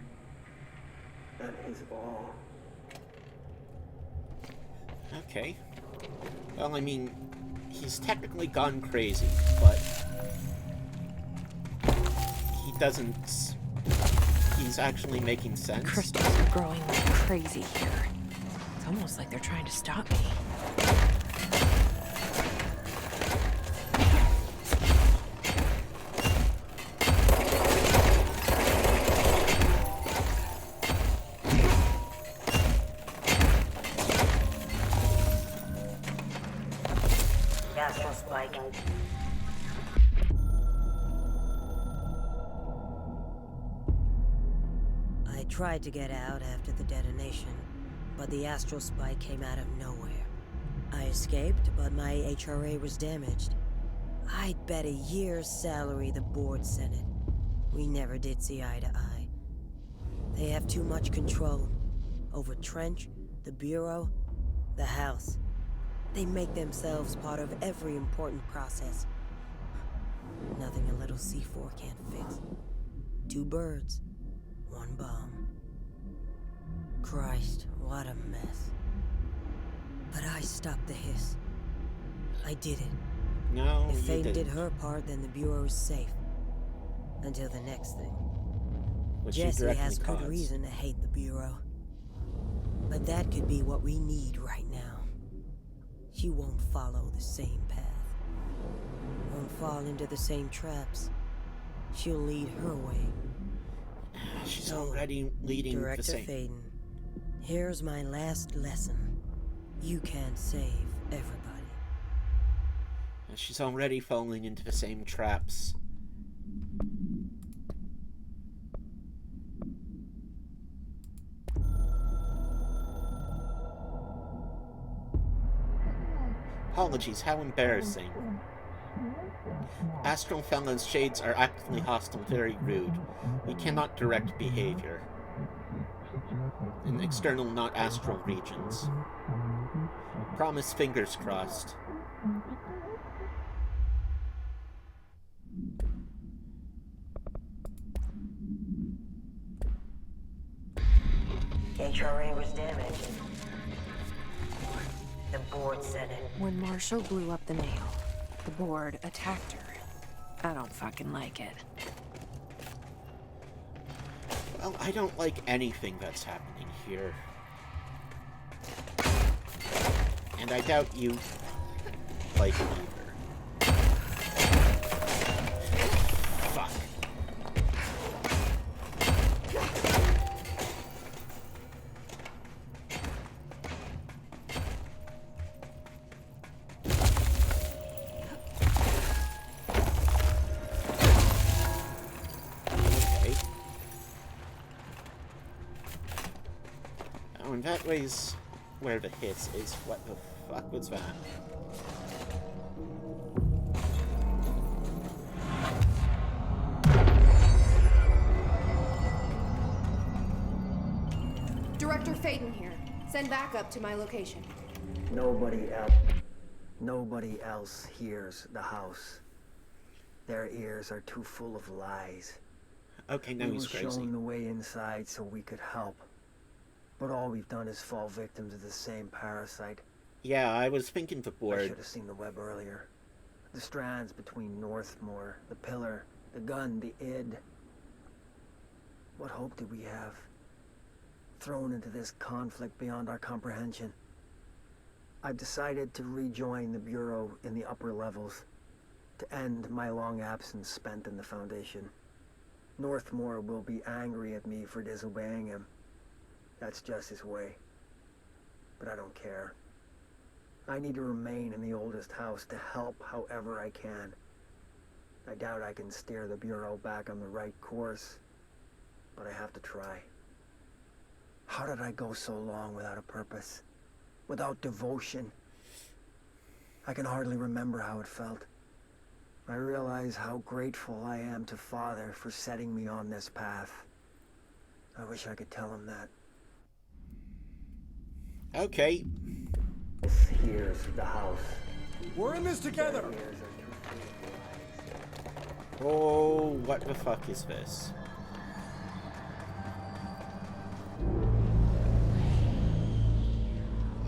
and his awe. Okay. Well, I mean, he's technically gone crazy, but he doesn't... He's actually making sense. Crystals are growing like crazy here. It's almost like they're trying to stop me. Astral spike. I tried to get out after the detonation, but the astral spike came out of nowhere. I escaped, but my HRA was damaged. I'd bet a year's salary the board sent it. We never did see eye to eye. They have too much control over Trench, the Bureau, the House. They make themselves part of every important process. Nothing a little C4 can't fix. 2 birds, 1 bomb. Christ, what a mess. But I stopped the hiss. I did it. No, if you Faye didn't. did her part, then the Bureau is safe. Until the next thing. Which you Jesse directly has good caused. reason to hate the Bureau. But that could be what we need right now. She won't follow the same path. Won't fall into the same traps. She'll lead her way. She's already leading Director the same. Faden, here's my last lesson. You can't save everybody. She's already falling into the same traps. Apologies, how embarrassing. Astral Felon's shades are actively hostile, very rude. We cannot direct behavior in external, not astral regions. Promise, fingers crossed. HRA was damaged. The board said it. When Marshall blew up the nail, the board attacked her. I don't fucking like it. Well, I don't like anything that's happening here. And I doubt you like it either. Fuck. That way's where the hiss is. What the fuck was that? Director Faden here. Send backup to my location. Nobody else hears the house. Their ears are too full of lies. Okay, now he's crazy. We were shown the way inside so we could help. But all we've done is fall victim to the same parasite. Yeah, I was thinking the I board. should have seen the web earlier. The strands between Northmore, the pillar, the gun, the id. What hope did we have? Thrown into this conflict beyond our comprehension. I've decided to rejoin the Bureau in the upper levels, to end my long absence spent in the Foundation. Northmore will be angry at me for disobeying him. That's just his way. But I don't care. I need to remain in the oldest house to help however I can. I doubt I can steer the Bureau back on the right course, but I have to try. How did I go so long without a purpose? Without devotion? I can hardly remember how it felt. I realize how grateful I am to Father for setting me on this path. I wish I could tell him that. Okay. Here's the house. We're in this together! Oh, what the fuck is this?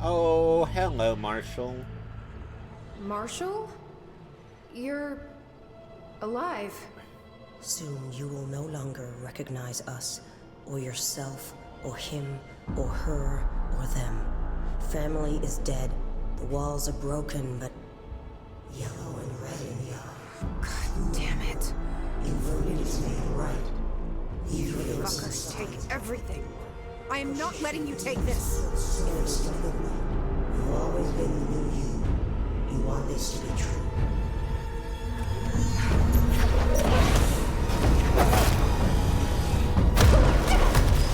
Oh, hello, Marshall. Marshall? You're alive. Soon you will no longer recognize us, or yourself, or him, or her, or them. Family is dead. The walls are broken, but yellow and red in the eye. God damn it. Your verdict is made right. You fuckers take everything. I am not letting you take this. Inexplicably, you've always been the new you. You want this to be true.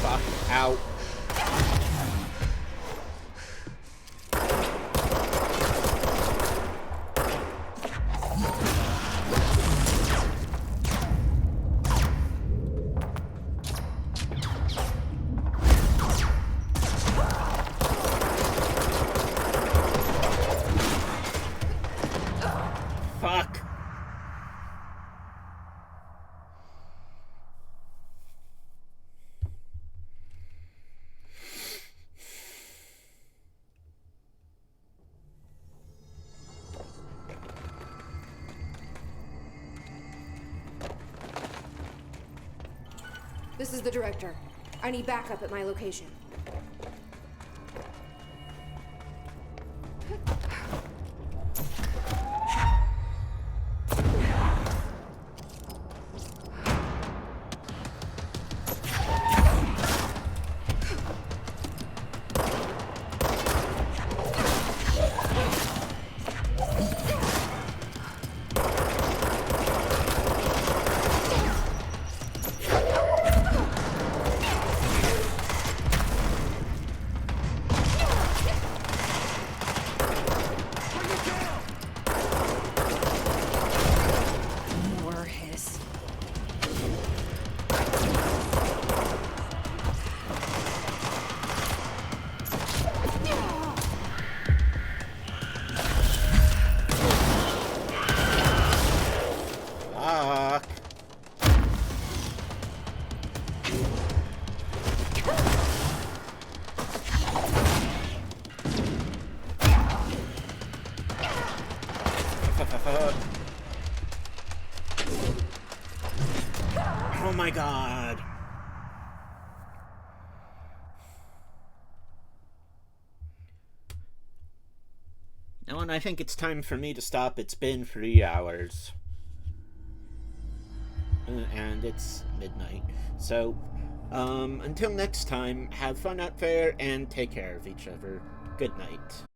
Fuck out. Fuck. This is the director. I need backup at my location. Oh my god. Now, and I think it's time for me to stop. It's been 3 hours. And it's midnight. So, until next time, have fun out there and take care of each other. Good night.